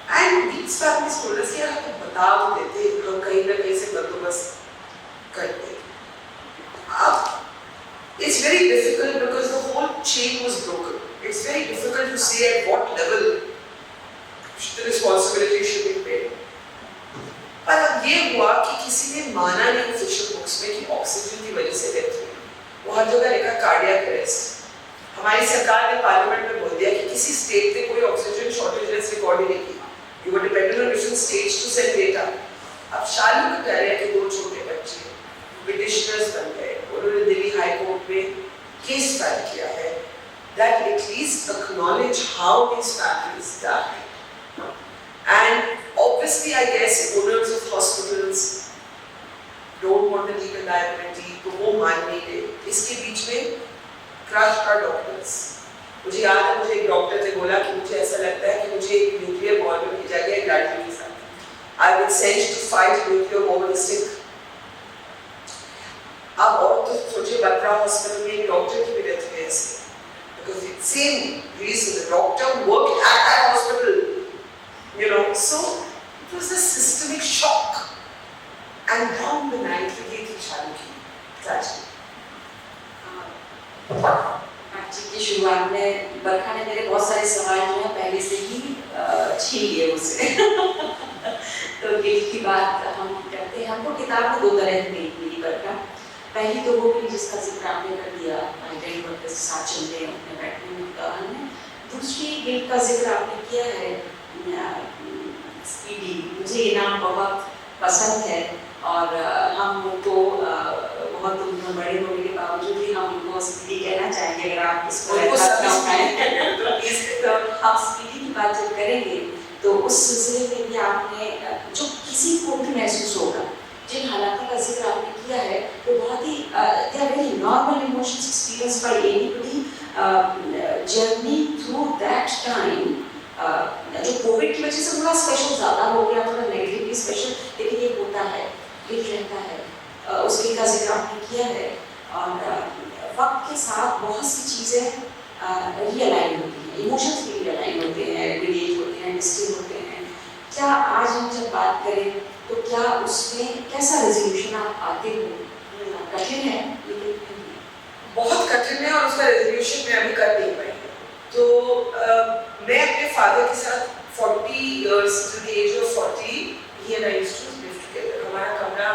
And these families told us, यार हम बता देते, हम कहीं ना कहीं से बंदोबस्त करते. It's very difficult because the whole chain was broken. It's very difficult to say at what level the responsibility should be paid. पर अब ये हुआ कि किसी ने माना नहीं ऑफिशियल बुक्स में कि ऑक्सीजन की वजह से डेथ हुई. वो हर जगह लिखा कार्डियक अरेस्ट. हमारी सरकार ने पार्लियामेंट में बोल दिया कि किसी स्टेट ने कोई ऑक्सीजन शॉर्टेज रेस्ट रिकॉर्ड ही नहीं किया. You were dependent on different states to send data. अब शालू को कह रहे हैं कि 2 छोटे बच्चे पिटिशनर्स बन गए. उन्होंने दिल्ली हाई कोर्ट में केस फाइल किया है that at least acknowledge how these families died. And obviously, I guess owners of hospitals don't want the legal liability, तो वो मान नहीं रहे. इसके बीच में crush our doctors. मुझे याद है मुझे एक डॉक्टर ने बोला कि मुझे ऐसा लगता है कि मुझे एक न्यूक्लियर वॉर में भेजा गया एक लड़की के साथ. I was sent to fight nuclear war with a stick. अब और तो सोचिए बर्खा हॉस्पिटल में एक डॉक्टर की भी डेथ हुई ऐसे. Because the same reason the doctor worked at that hospital. So it was a systemic shock. And down the line, we get tragedy. Match की शुरुआत में बरखा ने मेरे बहुत सारे सवाल जो है पहले से ही छीन लिए मुझसे. तो गिफ्ट की बात हम करते हैं. हमको किताब में 2 तरह की मिली बरखा. पहली तो वो भी जिसका जिक्र आपने कर दिया, माइग्रेंट वर्कर्स के साथ चलते हैं अपने बैठने में दौरान में. दूसरी गिफ्ट का जिक्र आपने किया है स्पीडी. मुझे ये नाम बहुत पसंद है और हम उनको बहुत उम्र बड़े होने के बावजूद भी हम उनको स्पीडी कहना चाहेंगे. अगर आप इसको तो हम स्पीडी की बात जब करेंगे तो उस सिलसिले में भी आपने जो किसी को भी महसूस होगा जिन हालातों का जिक्र आपने किया है वो बहुत ही they are very normal emotions experienced by anybody journey through that time. जो कोविड की वजह से थोड़ा स्पेशल ज़्यादा हो गया, थोड़ा नेगेटिवली स्पेशल, लेकिन ये होता है, ये रहता है. उसके का जिक्र आपने किया है और वक्त के साथ बहुत सी चीज़ें रियलाइन होती हैं, इमोशंस भी रियलाइन होते हैं, रिलेट होते हैं, डिस्टिल होते हैं. क्या आज हम जब बात करें तो क्या उसमें कैसा रेजोल्यूशन आप आते हो? कठिन है लेकिन बहुत कठिन है और उसका रेजोल्यूशन मैं अभी कर नहीं पाई. तो मैं अपने फादर के साथ 40 years to the age of 40 he and I used to live together. हमारा कमरा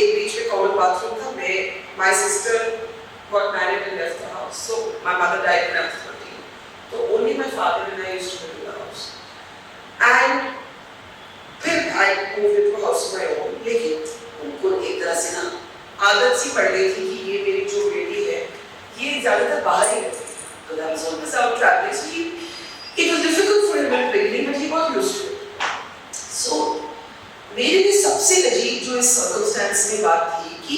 एक बीच में कॉमन बाथरूम था. my sister got married and left the house, so my mother died when I was 13. So only my father and I used to live in the house. And फिर I moved into a house of my own. लेकिन उनको एक तरह से ना आदत सी पड़ गई थी कि ये मेरी जो बेटी है ये ज़्यादातर बाहर ही रहती है. So that was always out traveling. So it was difficult for him at the beginning, but he got used to it. So मेरे लिए सबसे अजीब जो इस circumstance में बात थी कि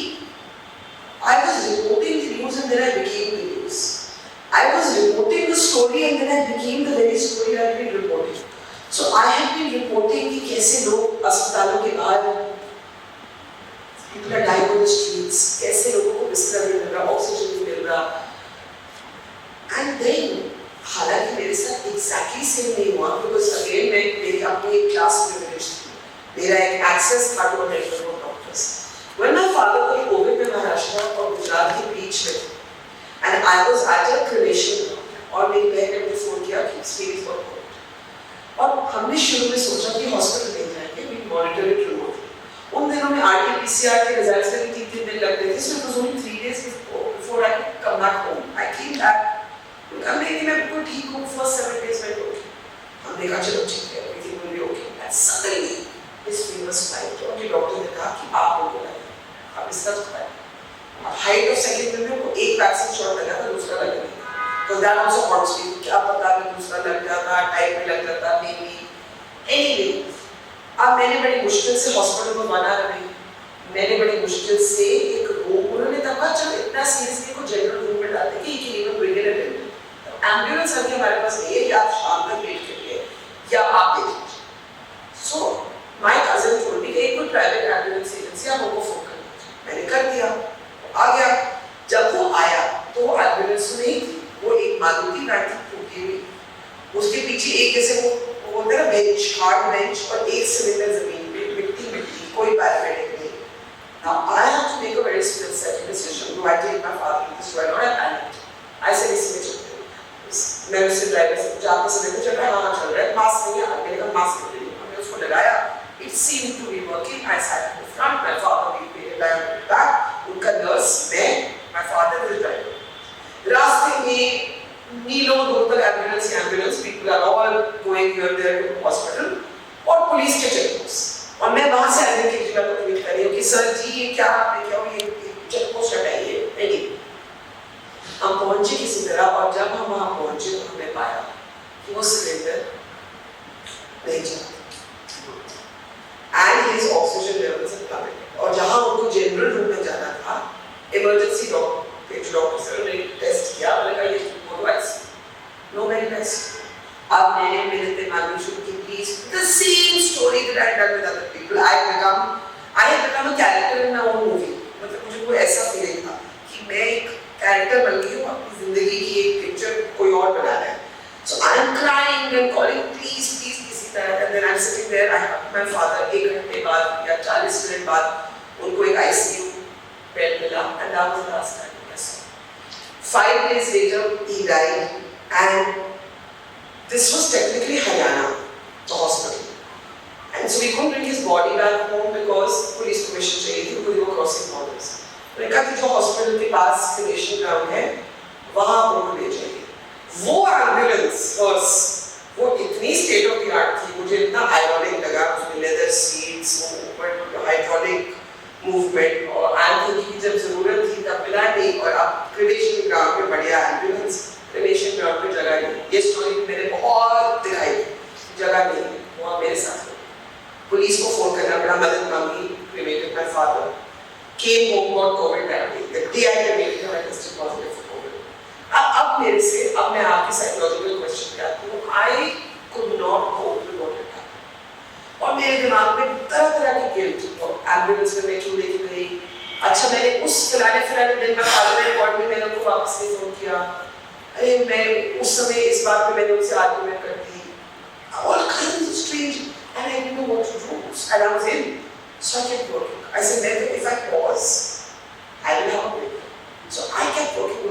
I was reporting the news and then I became the news. I was reporting the story and then I became the very story I had been reporting. So I had been reporting कि कैसे लोग अस्पतालों के बाहर people are dying on the streets, कैसे लोगों को बिस्तर नहीं मिल रहा, ऑक्सीजन नहीं मिल रहा. And then हालांकि मेरे साथ exactly same नहीं हुआ because again मैं मेरी अपनी एक class privilege थी. मेरा एक access था to a network of doctors. When my father got COVID में महाराष्ट्र और गुजरात के बीच में and I was at a cremation और मेरी बहन ने मुझे फोन किया कि स्पीड फॉर और हमने शुरू में सोचा कि हॉस्पिटल नहीं जाएंगे, we monitor it remotely. उन दिनों में RT-PCR के रिजल्ट्स में 3 दिन लगते थे, so it was only 3 days before I could come back home. I came back. I'm बिल्कुल ठीक हूँ, फर्स्ट 7 days में ओके। हमने कहा चलो ठीक है, everything will be okay. And suddenly his fever spiked और डॉक्टर ने कहा कि आपको बोला है, आप इसका तो खाएं। अब हाइट ऑफ सेकंड में को एक वैक्सीन शॉट लगा था, दूसरा लगा नहीं। तो दैट आल्सो हॉट्स मी, क्या पता कि दूसरा लग जाता, टाइम में लग जाता, मे बी एनीवे। अब मैंने बड़ी मुश्किल से हॉस्पिटल में बना रही, मैंने बड़ी मुश्किल से एक रूम, उन्होंने तब कहा चलो इतना सीरियसली को जनरल रूम में डालते कि ये even bring in a tent. Ambulance अभी हमारे पास नहीं है कि आप शाम तक वेट करिए या आप देख लीजिए। So my cousin told me एक कोई प्राइवेट एम्बुलेंस एजेंसी आप उनको फोन कर दीजिए। मैंने कर दिया, आ गया। जब वो आया तो वो एम्बुलेंस नहीं थी, वो एक मारुति गाड़ी टूटी हुई, उसके पीछे एक जैसे वो बोलते हैं ना बेंच, हार्ड बेंच, और एक सिलेंडर जमीन पे, मिट्टी मिट्टी, कोई पैरामेडिक नहीं। Now I have to make a very split-second decision. Do I take my father to this or not? I panicked. I said इसमें चलते हैं। मैं उससे ड्राइवर से पूछा आपका सिलेंडर चल रहा है? हाँ चल रहा है। मास्क नहीं है? मैंने कहा मास्क नहीं है। हमने उसको लगाया। It seemed to be working. I sat in the front. My father we lying on the back. उनका नर्स, मैं, my father was driving. रास्ते में मीलों दूर तक ambulance, people are all going here there to the hospital और police के checkpost. और मैं वहाँ से आने के लिए को ट्वीट कर रही हूँ कि सर जी ये क्या आपने क्या ये चेकपोस्ट हटाइए। नहीं, हम पहुँचे किसी तरह, और जब हम वहाँ पहुँचे तो हमने पाया कि वो सिलेंडर नहीं चलता and his oxygen levels are plummeted. और जहाँ उनको जनरल रूम में जाना था, इमरजेंसी डॉक्टर सर ने टेस्ट किया, मैंने कहा ये बोलो आईसीयू, नो मेडिसिन। अब मैंने मिलते मालूम शुरू की, please the same story that I had done with other people. I had become a character in my own movie. मतलब मुझे वो ऐसा फीलिंग था कि मैं एक कैरेक्टर बन गई हूँ, अपनी जिंदगी की एक पिक्चर कोई और बना रहा है। So I am crying and calling, please किसी तरह, and then I'm sitting there. I have my father 1 घंटे बाद या 40 मिनट बाद उनको एक ICU बेड मिला, and that was the last time I saw him. 5 days later he died, and this was technically Haryana, the hospital. And so we couldn't bring his body back home because police permission चाहिए थी, because we were crossing borders. मैंने कहा कि जो hospital के पास cremation ground है, वहाँ आप उनको ले जाइए। वो ambulance bus, वो इतनी state of the art थी, मुझे इतना ironic लगा, उसमें leather seats, वो ऊपर hydraulic movement, और I'm thinking कि जब ज़रूरत थी तब मिला नहीं, और अब cremation ground पे बढ़िया ambulance, cremation ground पे जगह नहीं। ये story मैंने बहुत दिखाई, जगह नहीं, वो मेरे साथ। पुलिस को फोन करना पड़ा, मदद मांगी, cremated my father, came home, got COVID that day. The day I cremated him, I tested positive for COVID. अब मेरे से, अब मैं आपकी psychological question पे आती हूँ, I could not cope with what had happened. और मेरे दिमाग में तरह-तरह की guilt, एम्बुलेंस में मैं क्यों लेके गई? अच्छा मैंने उस फलाने दिन में father ने called me, मैंने उनको वापस नहीं फोन किया। अरे मैं उस समय इस बात पे मैंने उनसे आर्गुमेंट कर दी। All kinds of strange, and I didn't know what to do. And I was in, so I kept working. I said, if I pause, I will have a break. So I kept working,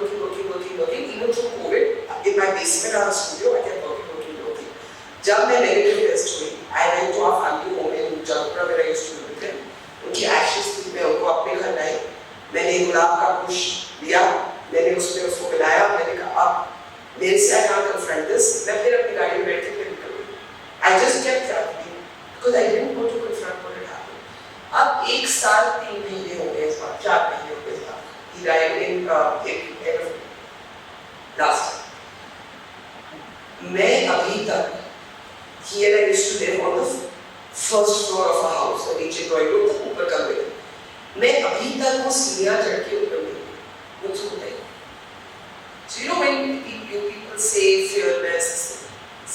even through COVID. In my basement, I had a studio. I kept working. जब मैं negative test हुई, I went to our family home in Jaipur, where I used to live with them. उनकी ashes थी, मैं उनको अपने घर लाई। मैंने गुलाब का bush लिया, मैंने उसमें उसको मिलाया, मैंने कहा अब मेरे से I can't confront this. मैं फिर अपनी गाड़ी में बैठ के निकल गई। I just kept traveling because I didn't want to confront what had happened. अब 1 साल 3 महीने हो गए इस बार, 4 महीने हो गए इस बार। He died in end of last year. मैं अभी तक, he and I used to live on the first floor of our house, और नीचे ड्राइंग रूम तक ऊपर कमरे थे। मैं अभी तक वो सीढ़ियाँ चढ़ के ऊपर गई, मुझे होता है। So you know when people say fearless,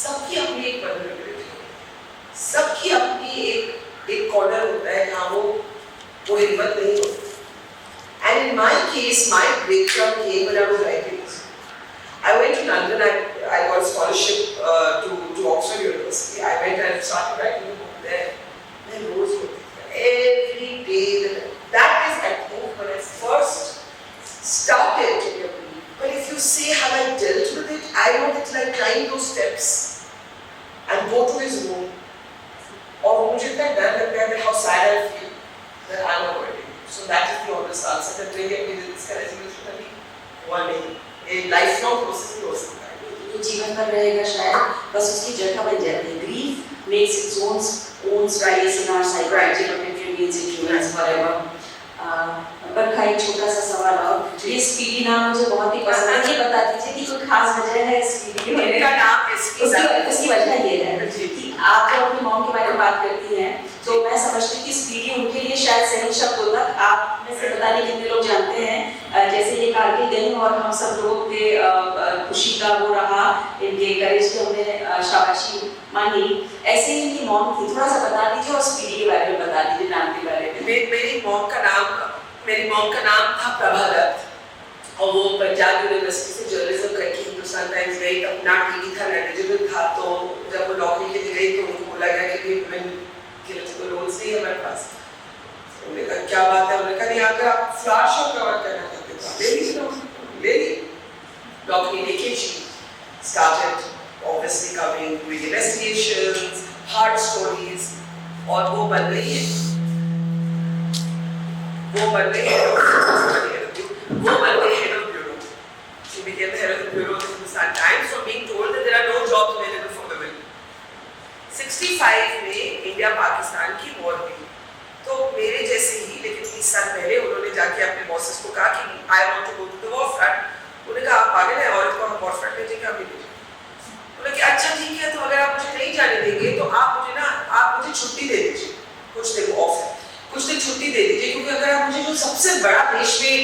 सबकी अपनी एक vulnerability है, सबकी अपनी एक corner होता है जहाँ वो हिम्मत नहीं होती। And in my case, my breakdown came when I was writing this. I went to London. I got a scholarship to Oxford University. I went and started writing a book there. I rose every day. That is, I think, when I first started to be a believer. But if you say how I dealt with it, I know it's like climb those steps and go to his room. और मुझे इतना डर लगता है how sad I feel that I'm avoiding. So that is the honest answer. That really इसका resolution अभी हुआ नहीं. A lifelong process भी हो सकता है. वो जीवन भर रहेगा शायद, बस उसकी जगह बन जाती है. Grief makes its own strides in our psychiatry, but it remains in humans forever. बरखा, एक छोटा सा सवाल और, ये स्पीडी नाम मुझे बहुत ही पसंद है. ये बता दीजिए कि कोई खास वजह है स्पीडी के होने का नाम? उसकी वजह ये है कि आप जब अपनी मॉम के बारे में बात करती हैं तो मैं समझती हूँ कि स्पीडी उनके लिए शायद सही शब्द होता. आप में से पता नहीं कितने लोग जानते हैं, जैसे ये कारगिल गई और हम सब लोग के खुशी का वो रहा, इनके करेज की हमने शाबाशी मांगी, ऐसे ही इनकी मॉम थी. थोड़ा सा बता दीजिए और स्पीडी के बारे में बता दीजिए, नाम के बारे में. मेरी मॉम का नाम था प्रभा दत्त और वो पंजाब यूनिवर्सिटी से जर्नलिज्म करके हिंदुस्तान टाइम्स गई. अपना टीवी था, नेगेटिव था, तो जब वो नौकरी के लिए गई तो उनको बोला गया कि वुमेन के लिए कोई रोल्स नहीं है हमारे पास. उन्होंने कहा क्या बात है, उन्होंने कहा नहीं, अगर आप फ्लावर शो कवर करना चाहते हो ले लीजिए, ले ली. नौकरी लेके she started obviously covering doing investigations, hard stories, और वो बन गई है head of bureau. She became the head of the bureau of the Hindustan Times for being told that there are no jobs available for women. 65 में India Pakistan की war हुई, तो मेरे जैसे ही लेकिन 30 साल पहले उन्होंने जाके अपने बॉसेस को कहा कि I want to go to the war front. उन्होंने कहा आप पागल हैं, औरत को हम वॉर फ्रंट भेजेंगे, आप नहीं भेजेंगे. उन्होंने कहा अच्छा ठीक है, तो अगर आप मुझे नहीं जाने देंगे तो आप मुझे छुट्टी दे दीजिए, कुछ दिन ऑफ है, कुछ दिन छुट्टी दे दीजिए, क्योंकि अगर आप मुझे जो सबसे बड़ा देश में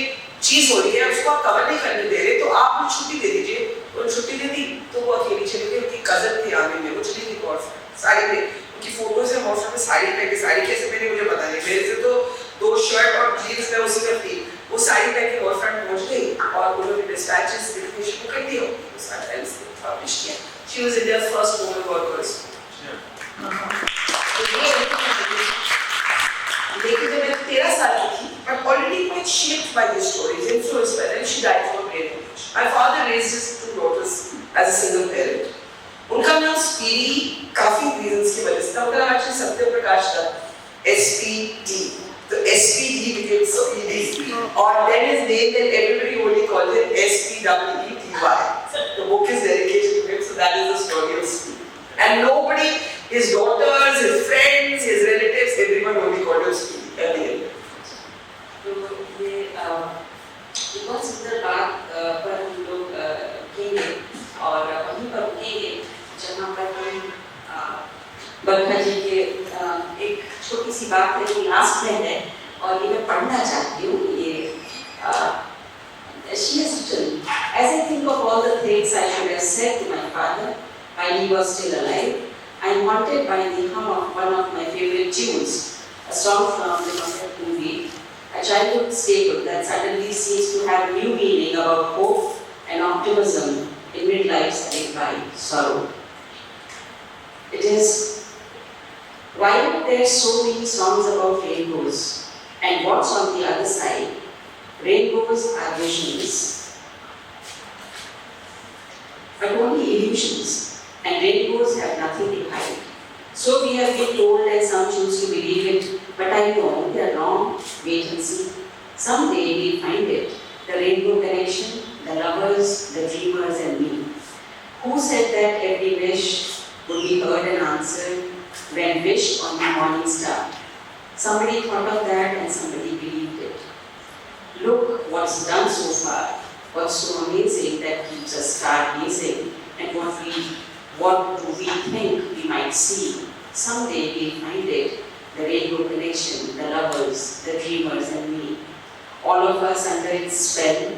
चीज हो रही है उसको आप कवर नहीं करने दे रहे, तो आप मुझे छुट्टी दे दीजिए. उन्होंने छुट्टी दे दी तो वो अकेली चली गई. उनकी कजन थी आर्मी में, वो चली गई वॉर फ्रंट. साड़ी में उनकी फोटोज है वॉर फ्रंट में साड़ी पहन के. साड़ी कैसे पहने मुझे पता नहीं, मेरे से तो 2 शर्ट और जीन्स में उसी में थी. वो साड़ी पहन के वॉर फ्रंट पहुंच गई और उन्होंने डिस्पैचेस लिखने शुरू कर दिए. पब्लिश किया. She was India's first woman war correspondent. लेकिन जब मैं 13 साल की थी, but already quite shaped by these stories, influenced by them, she died from brain hemorrhage. My father raised his 2 daughters as a single parent. उनका नाम speedy काफी reasons की वजह से था. उनका नाम एक्चुअली सत्य प्रकाश था, SPD. तो SPD became Speedy, और then his name that everybody only called him SPEEDY. The book is dedicated to him, so that is the story of Speedy. And nobody, his daughters, his friends, his relatives, everyone only called him Speedy at the end. तो ये बहुत सुंदर बात पर हम लोग कहेंगे और वहीं पर रुकेंगे जहाँ पर हम बरखा जी के एक छोटी सी बात है, ये लास्ट में है और ये मैं पढ़ना चाहती हूँ. ये she has written, as I think of all the things I should have said to my father while he was still alive, I am haunted by the hum of one of my favorite tunes, a song from the Meerut movie, a childhood staple that suddenly seems to have new meaning about hope and optimism in midlife saved by sorrow. It is, why are there so many songs about rainbows? And what's on the other side? Rainbows are visions, but only illusions, and rainbows have nothing to hide. So we have been told, and some choose to believe it, but I know they are wrong. Wait and see. Someday we'll find it. The rainbow connection, the lovers, the dreamers, and me. Who said that every wish would be heard and answered when wished on the morning star? Somebody thought of that and somebody believed it. Look what's done so far, what's so amazing that keeps us stargazing, and what do we think we might see? Someday we'll find it, the rainbow connection, the lovers, the dreamers, and me. All of us under its spell,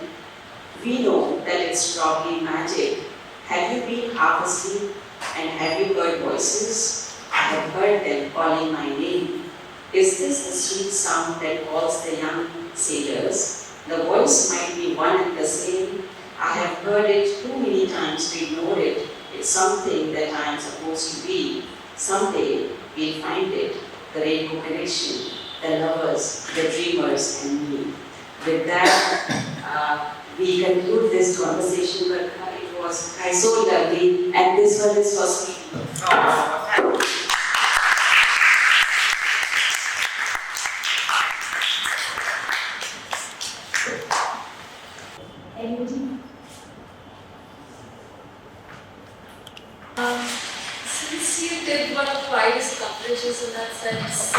we know that it's probably magic. Have you been half asleep and have you heard voices? I have heard them calling my name. Is this the sweet sound that calls the young sailors? The voice might be one and the same. I have heard it too many times to ignore it. It's something that I am supposed to be. Someday we'll find it, the rainbow connection, the lovers, the dreamers, and me. With that, we conclude this conversation, but it was so lovely, and this one is for sweet. BBC did one of the widest coverages in that sense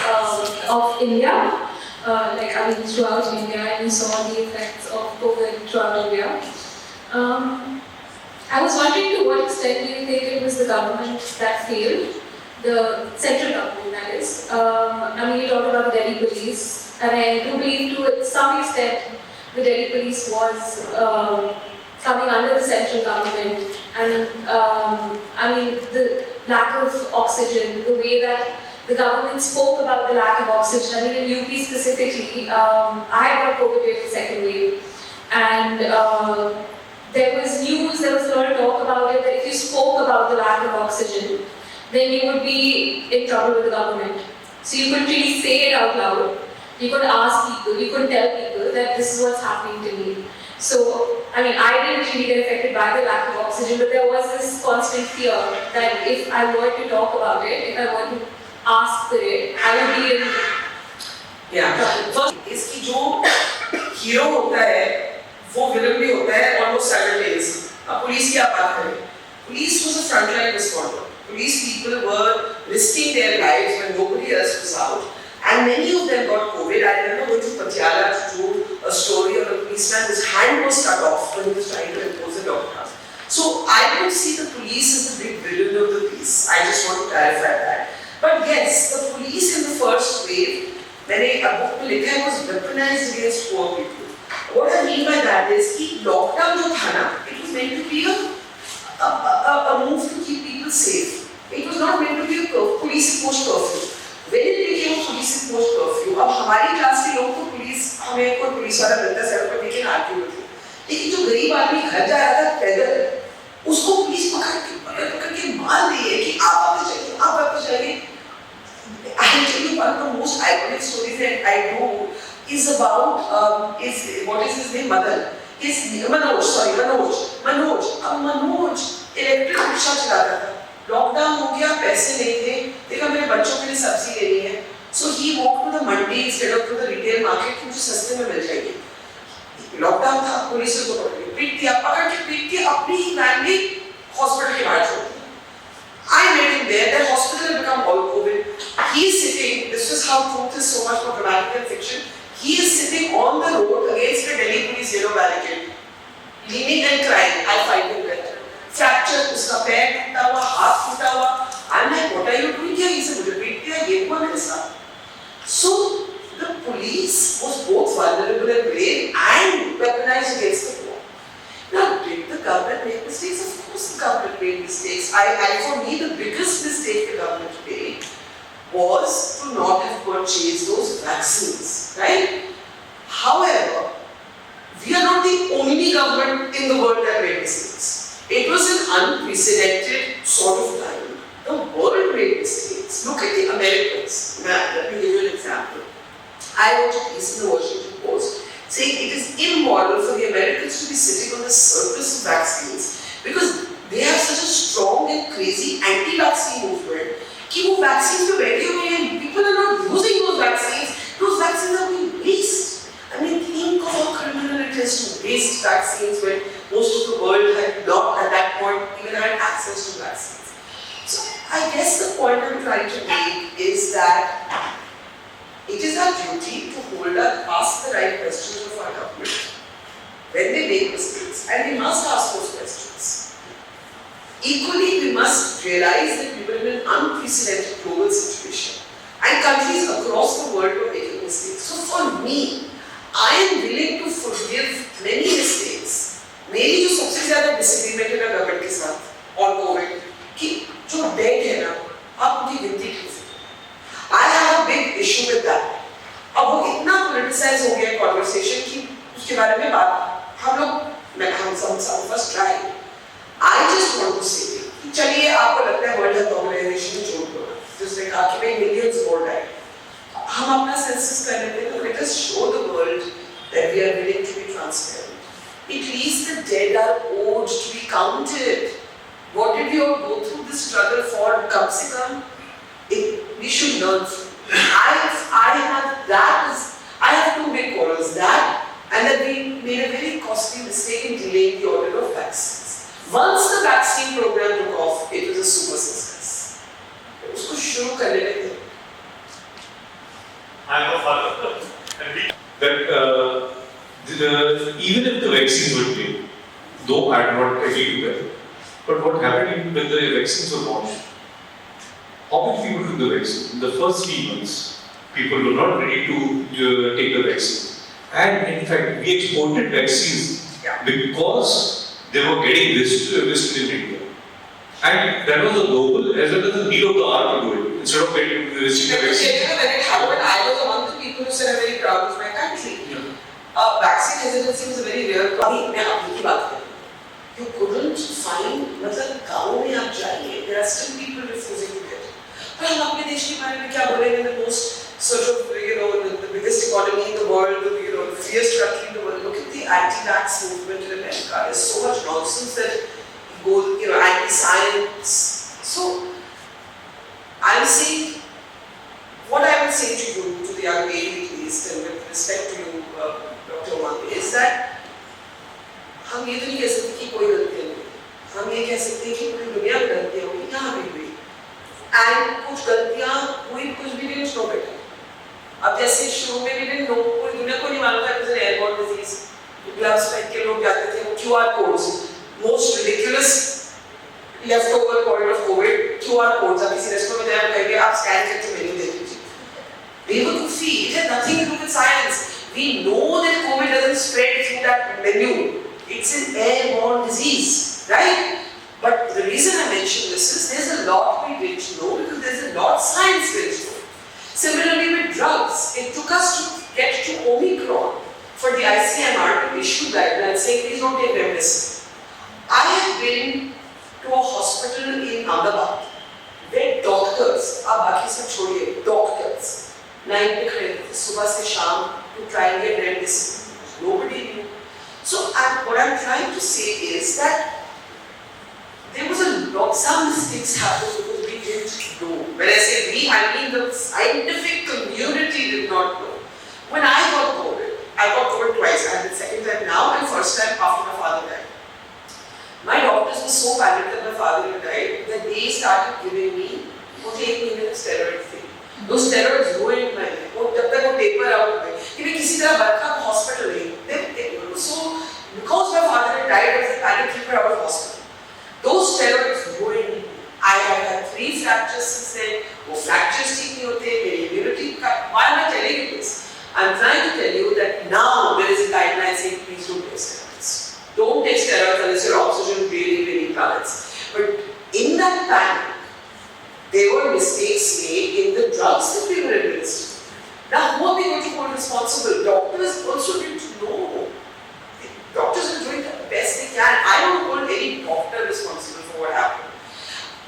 of India. Throughout India, and we saw the effects of COVID throughout India. I was wondering to what extent do you think it was the government that failed, the central government that is. You talked about the Delhi police, and I do believe to some extent the Delhi police was coming under the central government, and the lack of oxygen, the way that the government spoke about the lack of oxygen. In UP specifically, I got COVID during the second wave, and there was news, there was a lot of talk about it, that if you spoke about the lack of oxygen, then you would be in trouble with the government. So you couldn't really say it out loud. You couldn't ask people, you couldn't tell people that this is what's happening to me. So, I didn't really get affected by the lack of oxygen, but there was this constant fear that if I were to talk about it, if I were to ask for it, I would be in trouble. इसकी जो hero होता है, वो villain भी होता है almost simultaneously. अब police की आप बात करें, police was a frontline responder. Police people were risking their lives when nobody else was out, and many of them got COVID. I remember going to Patiala to do a story on a policeman whose hand was cut off when he was trying to impose a lockdown. So I don't see the police as the big villain of the piece. I just want to clarify that. But yes, the police in the first wave, मैंने एक book में लिखा है, was weaponized against poor people. What I mean by that is कि lockdown जो था ना, it was meant to be a move to keep people safe. It was not meant to be a police imposed curfew. When it became a police imposed curfew, अब हमारी class के लोग को police, हमें कोई पुलिस वाला मिलता है सड़क पर देखे ना आती होती, लेकिन जो गरीब आदमी घर जा रहा था पैदल, उसको पुलिस पकड़ के मार रही है कि आप वापस जाइए. I will tell you one of the most iconic stories that I do is about what is his name? Manoj. अब मनोज इलेक्ट्रिक रिक्शा चलाता था. लॉकडाउन हो गया, पैसे नहीं थे, देखा मेरे बच्चों के लिए सब्जी लेनी है. So he walked to the Mandi instead of to the retail market, मुझे सस्ते में मिल जाएगी. लॉकडाउन था, पुलिस को पकड़ के पीट दिया, अपनी ही वैन में हॉस्पिटल के बाहर छोड़ दिया. I met him there. That hospital had become all COVID. He is sitting. This is how truth is so much more dramatic than fiction. He is sitting on the road against the Delhi police yellow barricade, leaning and crying. I find him there. Fracture, उसका पैर टूटा हुआ, हाथ टूटा हुआ. I'm like, what are you doing here? He said, मुझे पीट दिया, ये हुआ मेरे साथ. So the police was both vulnerable and brave and weaponized against the poor. Now, did the government make mistakes? Of course the government made mistakes. For me, the biggest mistake the government made was to not have purchased those vaccines, right? However, we are not the only government in the world that made mistakes. It was an unprecedented sort of time. The world made mistakes. Look at the Americans. Let me give you an example. I wrote a piece in the Washington Post saying it is immoral for the Americans to be sitting on the surplus of vaccines because they have such a strong and crazy anti-vaccine movement कि वो vaccines पे बैठे हुए हैं. People are not using those vaccines. Those vaccines are being waste. Think of how criminal it is to waste vaccines when most of the world had not at that point even had access to vaccines. So I guess the point I'm trying to make is that it is our duty to ask the right questions of our government when they make mistakes, and we must ask those questions. Equally, we must realize that we were in an unprecedented global situation, and countries across the world were making mistakes. So for me, I am willing to forgive many mistakes. मेरी जो सबसे ज़्यादा disagreement है ना government के साथ on COVID कि जो dead है ना, आप उनकी गिनती क्यों? I have a big issue with that. अब वो इतना politicize हो गया conversation कि उसके बारे में बात हम some of us try. I just want to say कि चलिए आपको लगता है World Health Organization ने झूठ बोला, जिसने कहा कि भाई millions more died. हम अपना census कर लेते हैं, let us show the world that we are willing to be transparent. At least the dead are owed to be counted. What did we all go through this struggle for? Come se come. We should learn. I have two big quarrels, that and that we made a very costly mistake in delaying the order of vaccines. Once the vaccine program took off, it was a super success. even if the vaccines were made, though I do not agree with that, but what happened when the vaccines were launched? How many people took the vaccine? In the first 3 months, people were not ready to take the vaccine. And in fact, we exported vaccines because they were getting listed in India. And that was the global as well as the need of the hour to do it. Instead of getting listing the vaccine. When it happened, I was among the people who said I'm very proud of my country. Vaccine hesitancy was a very real problem. You couldn't find, मतलब गाँव में आप जाइए, there are still people refusing to get. पर हम अपने देश के बारे में क्या बोलेंगे? The most sort of the biggest economy in the world, the freest country in the world. Look at the anti-vax movement in America. There's so much nonsense that goes, anti-science. So I'm saying, what I would say to you, to the young lady at least, and with respect to you, Dr. Umang, is that हम ये तो नहीं कह सकते कि कोई गलती नहीं, हम ये कह सकते हैं कि पूरी दुनिया में गलतियाँ हुई, यहाँ भी हुई, and कुछ गलतियाँ हुई कुछ भी नहीं know better. अब जैसे शुरू में भी नहीं पूरी दुनिया को नहीं मालूम था कि it's an airborne disease, gloves पहन के लोग जाते थे, वो QR codes, most ridiculous leftover point of COVID, QR codes. अब किसी रेस्टोरेंट में जाए कहेंगे आप स्कैन करके मेन्यू दे दीजिए. बेवकूफ़ी, it has nothing to do with science. We know that COVID doesn't spread through that menu. It's an airborne disease, right? But the reason I mention this is there's a lot we didn't know because there's a lot science we didn't know. Similarly with drugs, it took us to get to Omicron for the ICMR to issue guidelines saying please don't take remdesivir. I have been to a hospital in Ahmedabad where doctors, बाकी सब छोड़िए, doctors, night पे खड़े थे, सुबह से शाम to try and get remdesivir. Nobody knew. So what I'm trying to say is that there was some mistakes happened because we didn't know. When I say we, I mean the scientific community did not know. When I got COVID twice. I had the second time now and first time after my father died. My doctors were so panicked that my father had died that they started giving me 48 minute steroid thing. Those steroids ruined my life. जब तक वो taper out हुए, कि मैं किसी तरह बरखा को hospital गई. So because my father had died, I was a panic keeper out of hospital. Those steroids ruined me. I have had 3 fractures since then. वो fractures ठीक नहीं होते, मेरी immunity का. Why am I telling you this? I'm trying to tell you that now there is a guideline saying please don't take steroids. Don't take steroids unless your oxygen really plummets. But in that panic, there were mistakes made in the drugs that we were administering. Now, who are we going to hold responsible? Doctors also need to know. Doctors are doing the best they can. I don't hold any doctor responsible for what happened.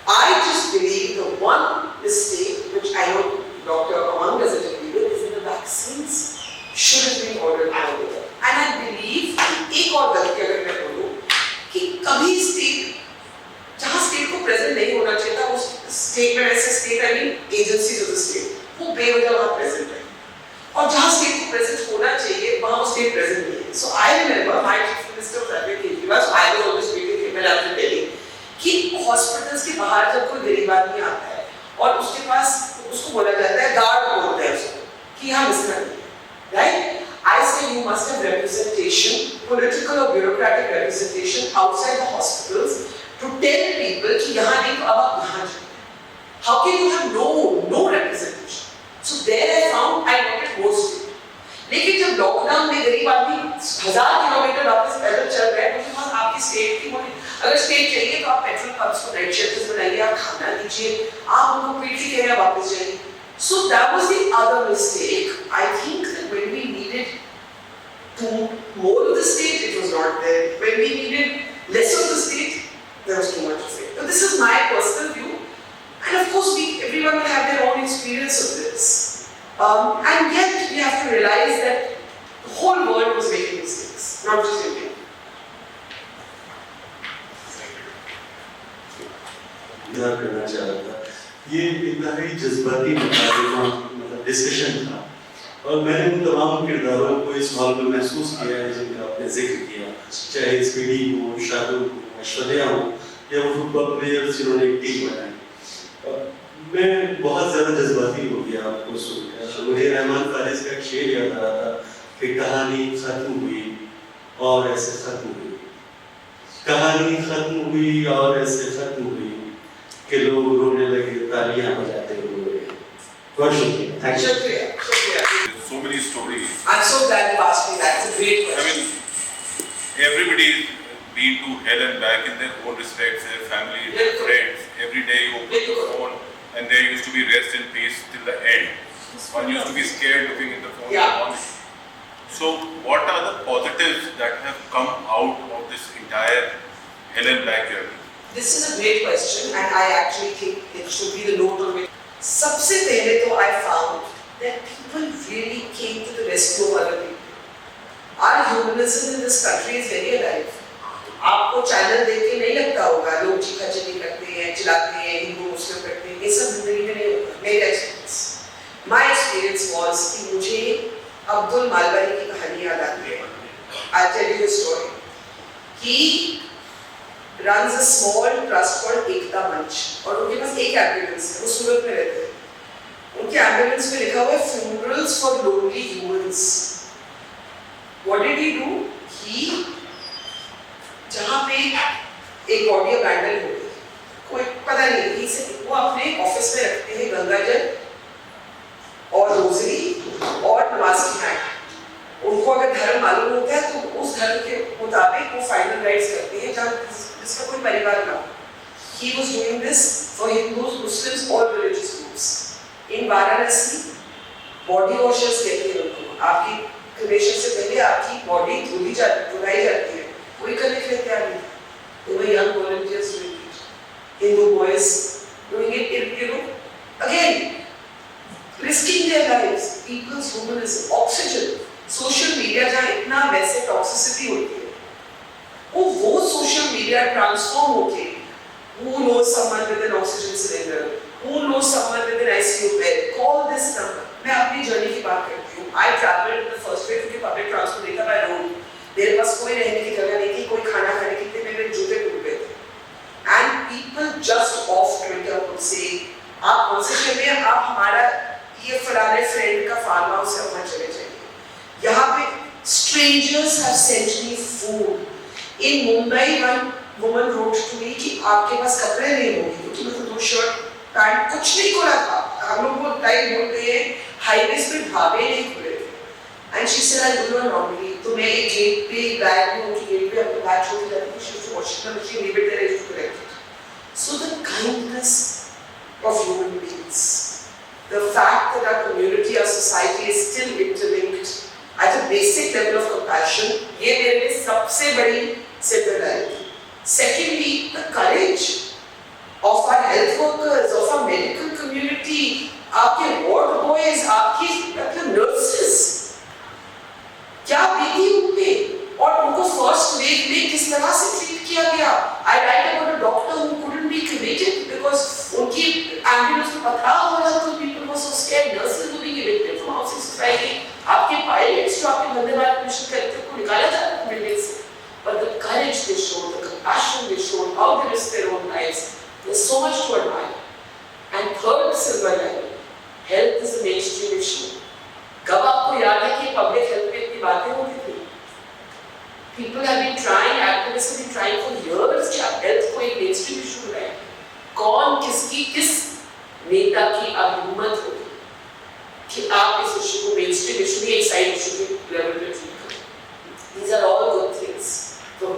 I just believe the one mistake, which I know Dr. Umang doesn't agree with, is that the vaccines should have been ordered earlier. And I believe एक और गलती अगर मैं बोलूँ कि कभी state जहाँ state को प्रेजेंट नहीं होना चाहिए था उस स्टेट में ऐसे state I mean agencies of the state वो बेवजह वहाँ प्रेजेंट है और जहाँ स्टेट को प्रेजेंट होना चाहिए वहाँ वो स्टेट प्रेजेंट नहीं है. So I remember my chief minister of Arvind Kejriwal, so I was always meeting him and after telling कि हॉस्पिटल्स के बाहर जब कोई गरीब आदमी आता है और उसके पास उसको बोला जाता है गार्ड बोलते हैं उसको कि हम इस तरह नहीं, right? I say you must have representation, political or bureaucratic representation outside the hospitals to tell people कि यहाँ नहीं तो अब आप यहाँ जाइए. How can you have no representation? So there I found I wanted more state. लेकिन जब लॉकडाउन में गरीब आदमी 1000 किलोमीटर वापस पैदल चल रहे हैं तो उसके पास आपकी स्टेट की मोटी अगर स्टेट चाहिए तो आप पेट्रोल पंप्स को नाइट शेल्टर्स बनाइए, आप खाना दीजिए, आप उनको पीट के कह रहे हैं वापस जाइए. So that was the other mistake. I think that when we needed more of the state, it was not there. When we needed less of the state, there was too much of it. But this is my personal view. And of course, everyone will have their own experience of this. And yet, we have to realize that the whole world was making mistakes, not just India. करना चाह रहा था. ये इंतहाई जज्बाती मतलब discussion था और मैंने उन तमाम किरदारों को इस हॉल में महसूस किया है जिनका आपने जिक्र किया, चाहे स्पीडी हो, शाहरुख हो, ऐश्वर्या हो या वो फुटबॉल प्लेयर्स जिन्होंने एक टीम बनाई. मैं बहुत ज़्यादा जज्बाती हो गया आपको सुनकर. मुझे रहमान फारिस का शेर याद आ रहा था कि कहानी खत्म हुई और ऐसे खत्म हुई। कहानी खत्म हुई और ऐसे खत्म हुई कि लोग रोने लगे, तालियां बजाते हुए। बहुत शुक्रिया। Thank you. शुक्रिया। So many stories. I'm so glad you asked me that. It's a great question. Everybody's been to hell and back in their own respects, their family, their friends. Every day you open the phone and there used to be rest in peace till the end. One used to be scared looking at the phone. Yeah. So what are the positives that have come out of this entire hell and back journey? This is a great question and I actually think it should be the note of it. सबसे पहले तो I found that people really came to the rescue of other people. Our humanism in this country is very alive. आपको channel देख के नहीं लगता होगा लोग चीखा-चीखी करते हैं, चिल्लाते हैं, हिंदू मुस्लिम करते हैं, ये सब जिंदगी में नहीं होता। मेरा एक्सपीरियंस, my experience was कि मुझे अब्दुल मालवारी की कहानी याद आती है। I'll tell you a story. He runs a small trust called एकता मंच और उनके पास एक एम्बुलेंस है, वो सूरत में रहते हैं। उनके एम्बुलेंस में लिखा हुआ है funerals for lonely humans. What did he do? He जहाँ पे एक बॉडी अबैंडन हो गई, कोई पता नहीं, वो अपने ऑफिस में रखते हैं गंगाजल और रोजरी और नमाज की मैट। उनको अगर धर्म मालूम होता है तो उस धर्म के मुताबिक वो फाइनल राइट्स करते हैं जहाँ जिसका कोई परिवार ना हो। He was doing this for Hindus, Muslims, all religious groups. In Varanasi body washers कहते हैं उनको। आपकी क्रिमेशन से पहले आपकी बॉडी धुलाई जाती है, कोई करने के लिए तैयार नहीं। There were young volunteers doing it, Hindu boys doing it, you know, again risking their lives, people's humanism, oxygen, social media जहाँ इतना वैसे toxicity होती है, वो social media transform होके, who knows someone with an oxygen cylinder, who knows someone with an ICU bed, call this number. मैं अपनी journey की बात करती हूँ। I traveled the first way क्योंकि public transport नहीं था by road. मेरे पास कोई रहने की जगह नहीं थी, कोई खाना खाने के लिए मेरे जूते टूट गए थे। And people just off Twitter would say, आप कौन से शहर में, आप हमारा ये फलाने फ्रेंड का फार्म हाउस है वहाँ चले जाइए। यहाँ पे strangers have sent me food. In Mumbai, one woman wrote to me कि आपके पास कपड़े नहीं होंगे क्योंकि मैं तो 2 शर्ट पैंट कुछ नहीं खोला था। हम लोग वो टाइम बोल गए हाईवेज पे ढाबे नहीं खुले थे। And she said, I do not normally. तो मैं एक गेट पे बैग में उनकी गेट पे अपने बैग छोड़ के जाती थी, she used to wash the machine, leave it there, I used to collect it. So the kindness of human beings, the fact that our community, our society is still interlinked at a basic level of compassion, ये मेरे लिए सबसे बड़ी सिद्धांत। Secondly, the courage of our health workers, of our medical community, आपके ward boys, आपकी nurses, क्या बीती उनपे और उनको फर्स्ट वेव में किस तरह से ट्रीट किया गया। I write about a doctor who couldn't be cremated because उनकी एम्बुलेंस में पथराव हो रहा था, people were so scared, nurses were being evicted from housing society, आपके pilots जो आपके वंदे भारत मिशन करते थे उनको निकाला जा रहा था बिल्डिंग से, but the courage they showed, the compassion they showed, how they risked their own lives, there's so much to admire. And third silver lining, health is a mainstream issue. कब आपको याद है कि पब्लिक हेल्थ पे इतनी बातें होती थी? People have been trying, activists have been trying for years कि आप हेल्थ को एक mainstream issue बनाएं। कौन किसकी किस नेता की अब हिम्मत होगी कि आप इस इशू को mainstream issue नहीं, एक side issue के level पे treat करें? These are all good things. So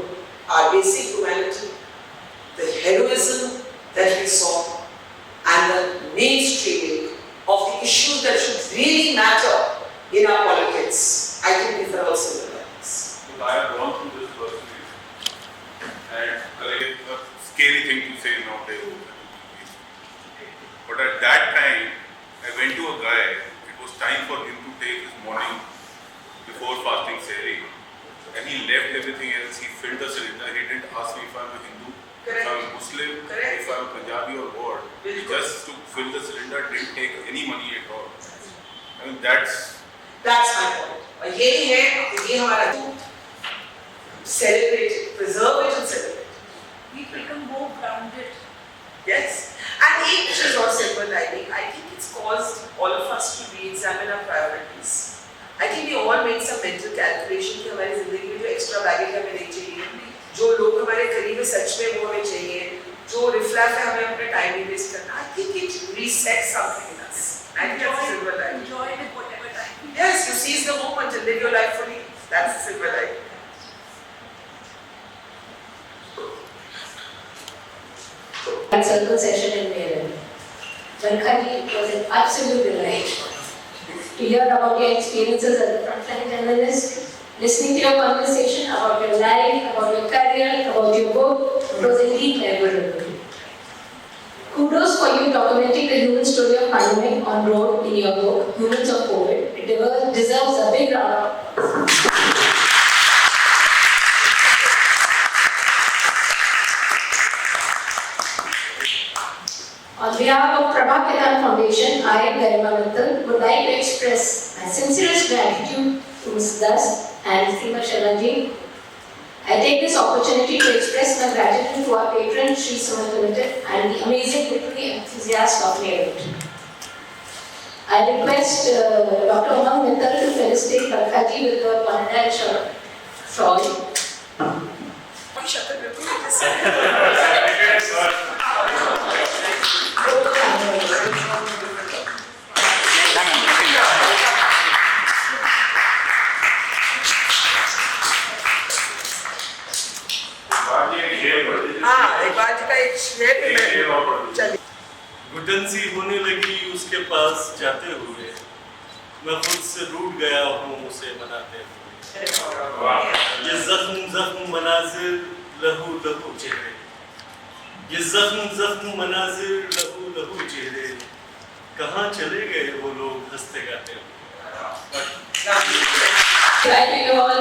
our basic humanity, the heroism that we saw, and the mainstreaming of the issues that should really matter in our politics, I think these are also the lines. I have gone through this personally, and it's a scary thing to say nowadays. But at that time, I went to a guy, it was time for him to take his morning before fasting Sehri, and he left everything else, he filled the cylinder, he didn't ask me if I'm a Hindu, if I'm a Muslim, if I'm Punjabi or what. He just to fill the cylinder, didn't take any money at all. I mean, that's my point. और ये हमारा celebrate it, preserve it and celebrate. We become more grounded. Yes. And which is not silver lining, I think it's caused all of us to re-examine our priorities. I think we all all made some mental calculation कि हमारी जिंदगी में जो extra baggage हमें नहीं चाहिए, जो लोग हमारे करीब है सच में वो हमें चाहिए, जो रिफ्लैक्ट है हमें अपने टाइम नहीं वेस्ट करना. I think it resets something in us. I think that's the silver lining. Enjoy with whatever time. Yes, you seize the moment and live your life fully. That's the silver lining. That circle session in Meerut. Barkha ji, it was an absolute delight to hear about your experiences as a frontline journalist, listening to your conversation about your life, about your career, about your work. It was indeed memorable. Kudos for you documenting the human story of pandemic on road in your book, Humans of COVID. It deserves a big round of applause. On behalf of Prabhakatan Foundation, I am Garima Mittal, would like to express my sincerest gratitude to Ms. Dutt and Seema Shalaji. I take this opportunity to express my gratitude to our patron, Sri Suman Limited, and the amazing literary enthusiasts of Meerut. I request Dr. Umang Mittal to felicitate Barkha ji with the Pandal shawl. एक बार का एक शेर भी मैं चलिए. घुटन सी होने लगी उसके पास जाते हुए, मैं खुद से रूठ गया हूँ उसे मनाते हुए. ये जख्म जख्म मनाजिर लहू लहू चेहरे, ये जख्म जख्म मनाजिर लहू लहू चेहरे, कहाँ चले गए वो लोग हंसते गाते हुए. Thank you all.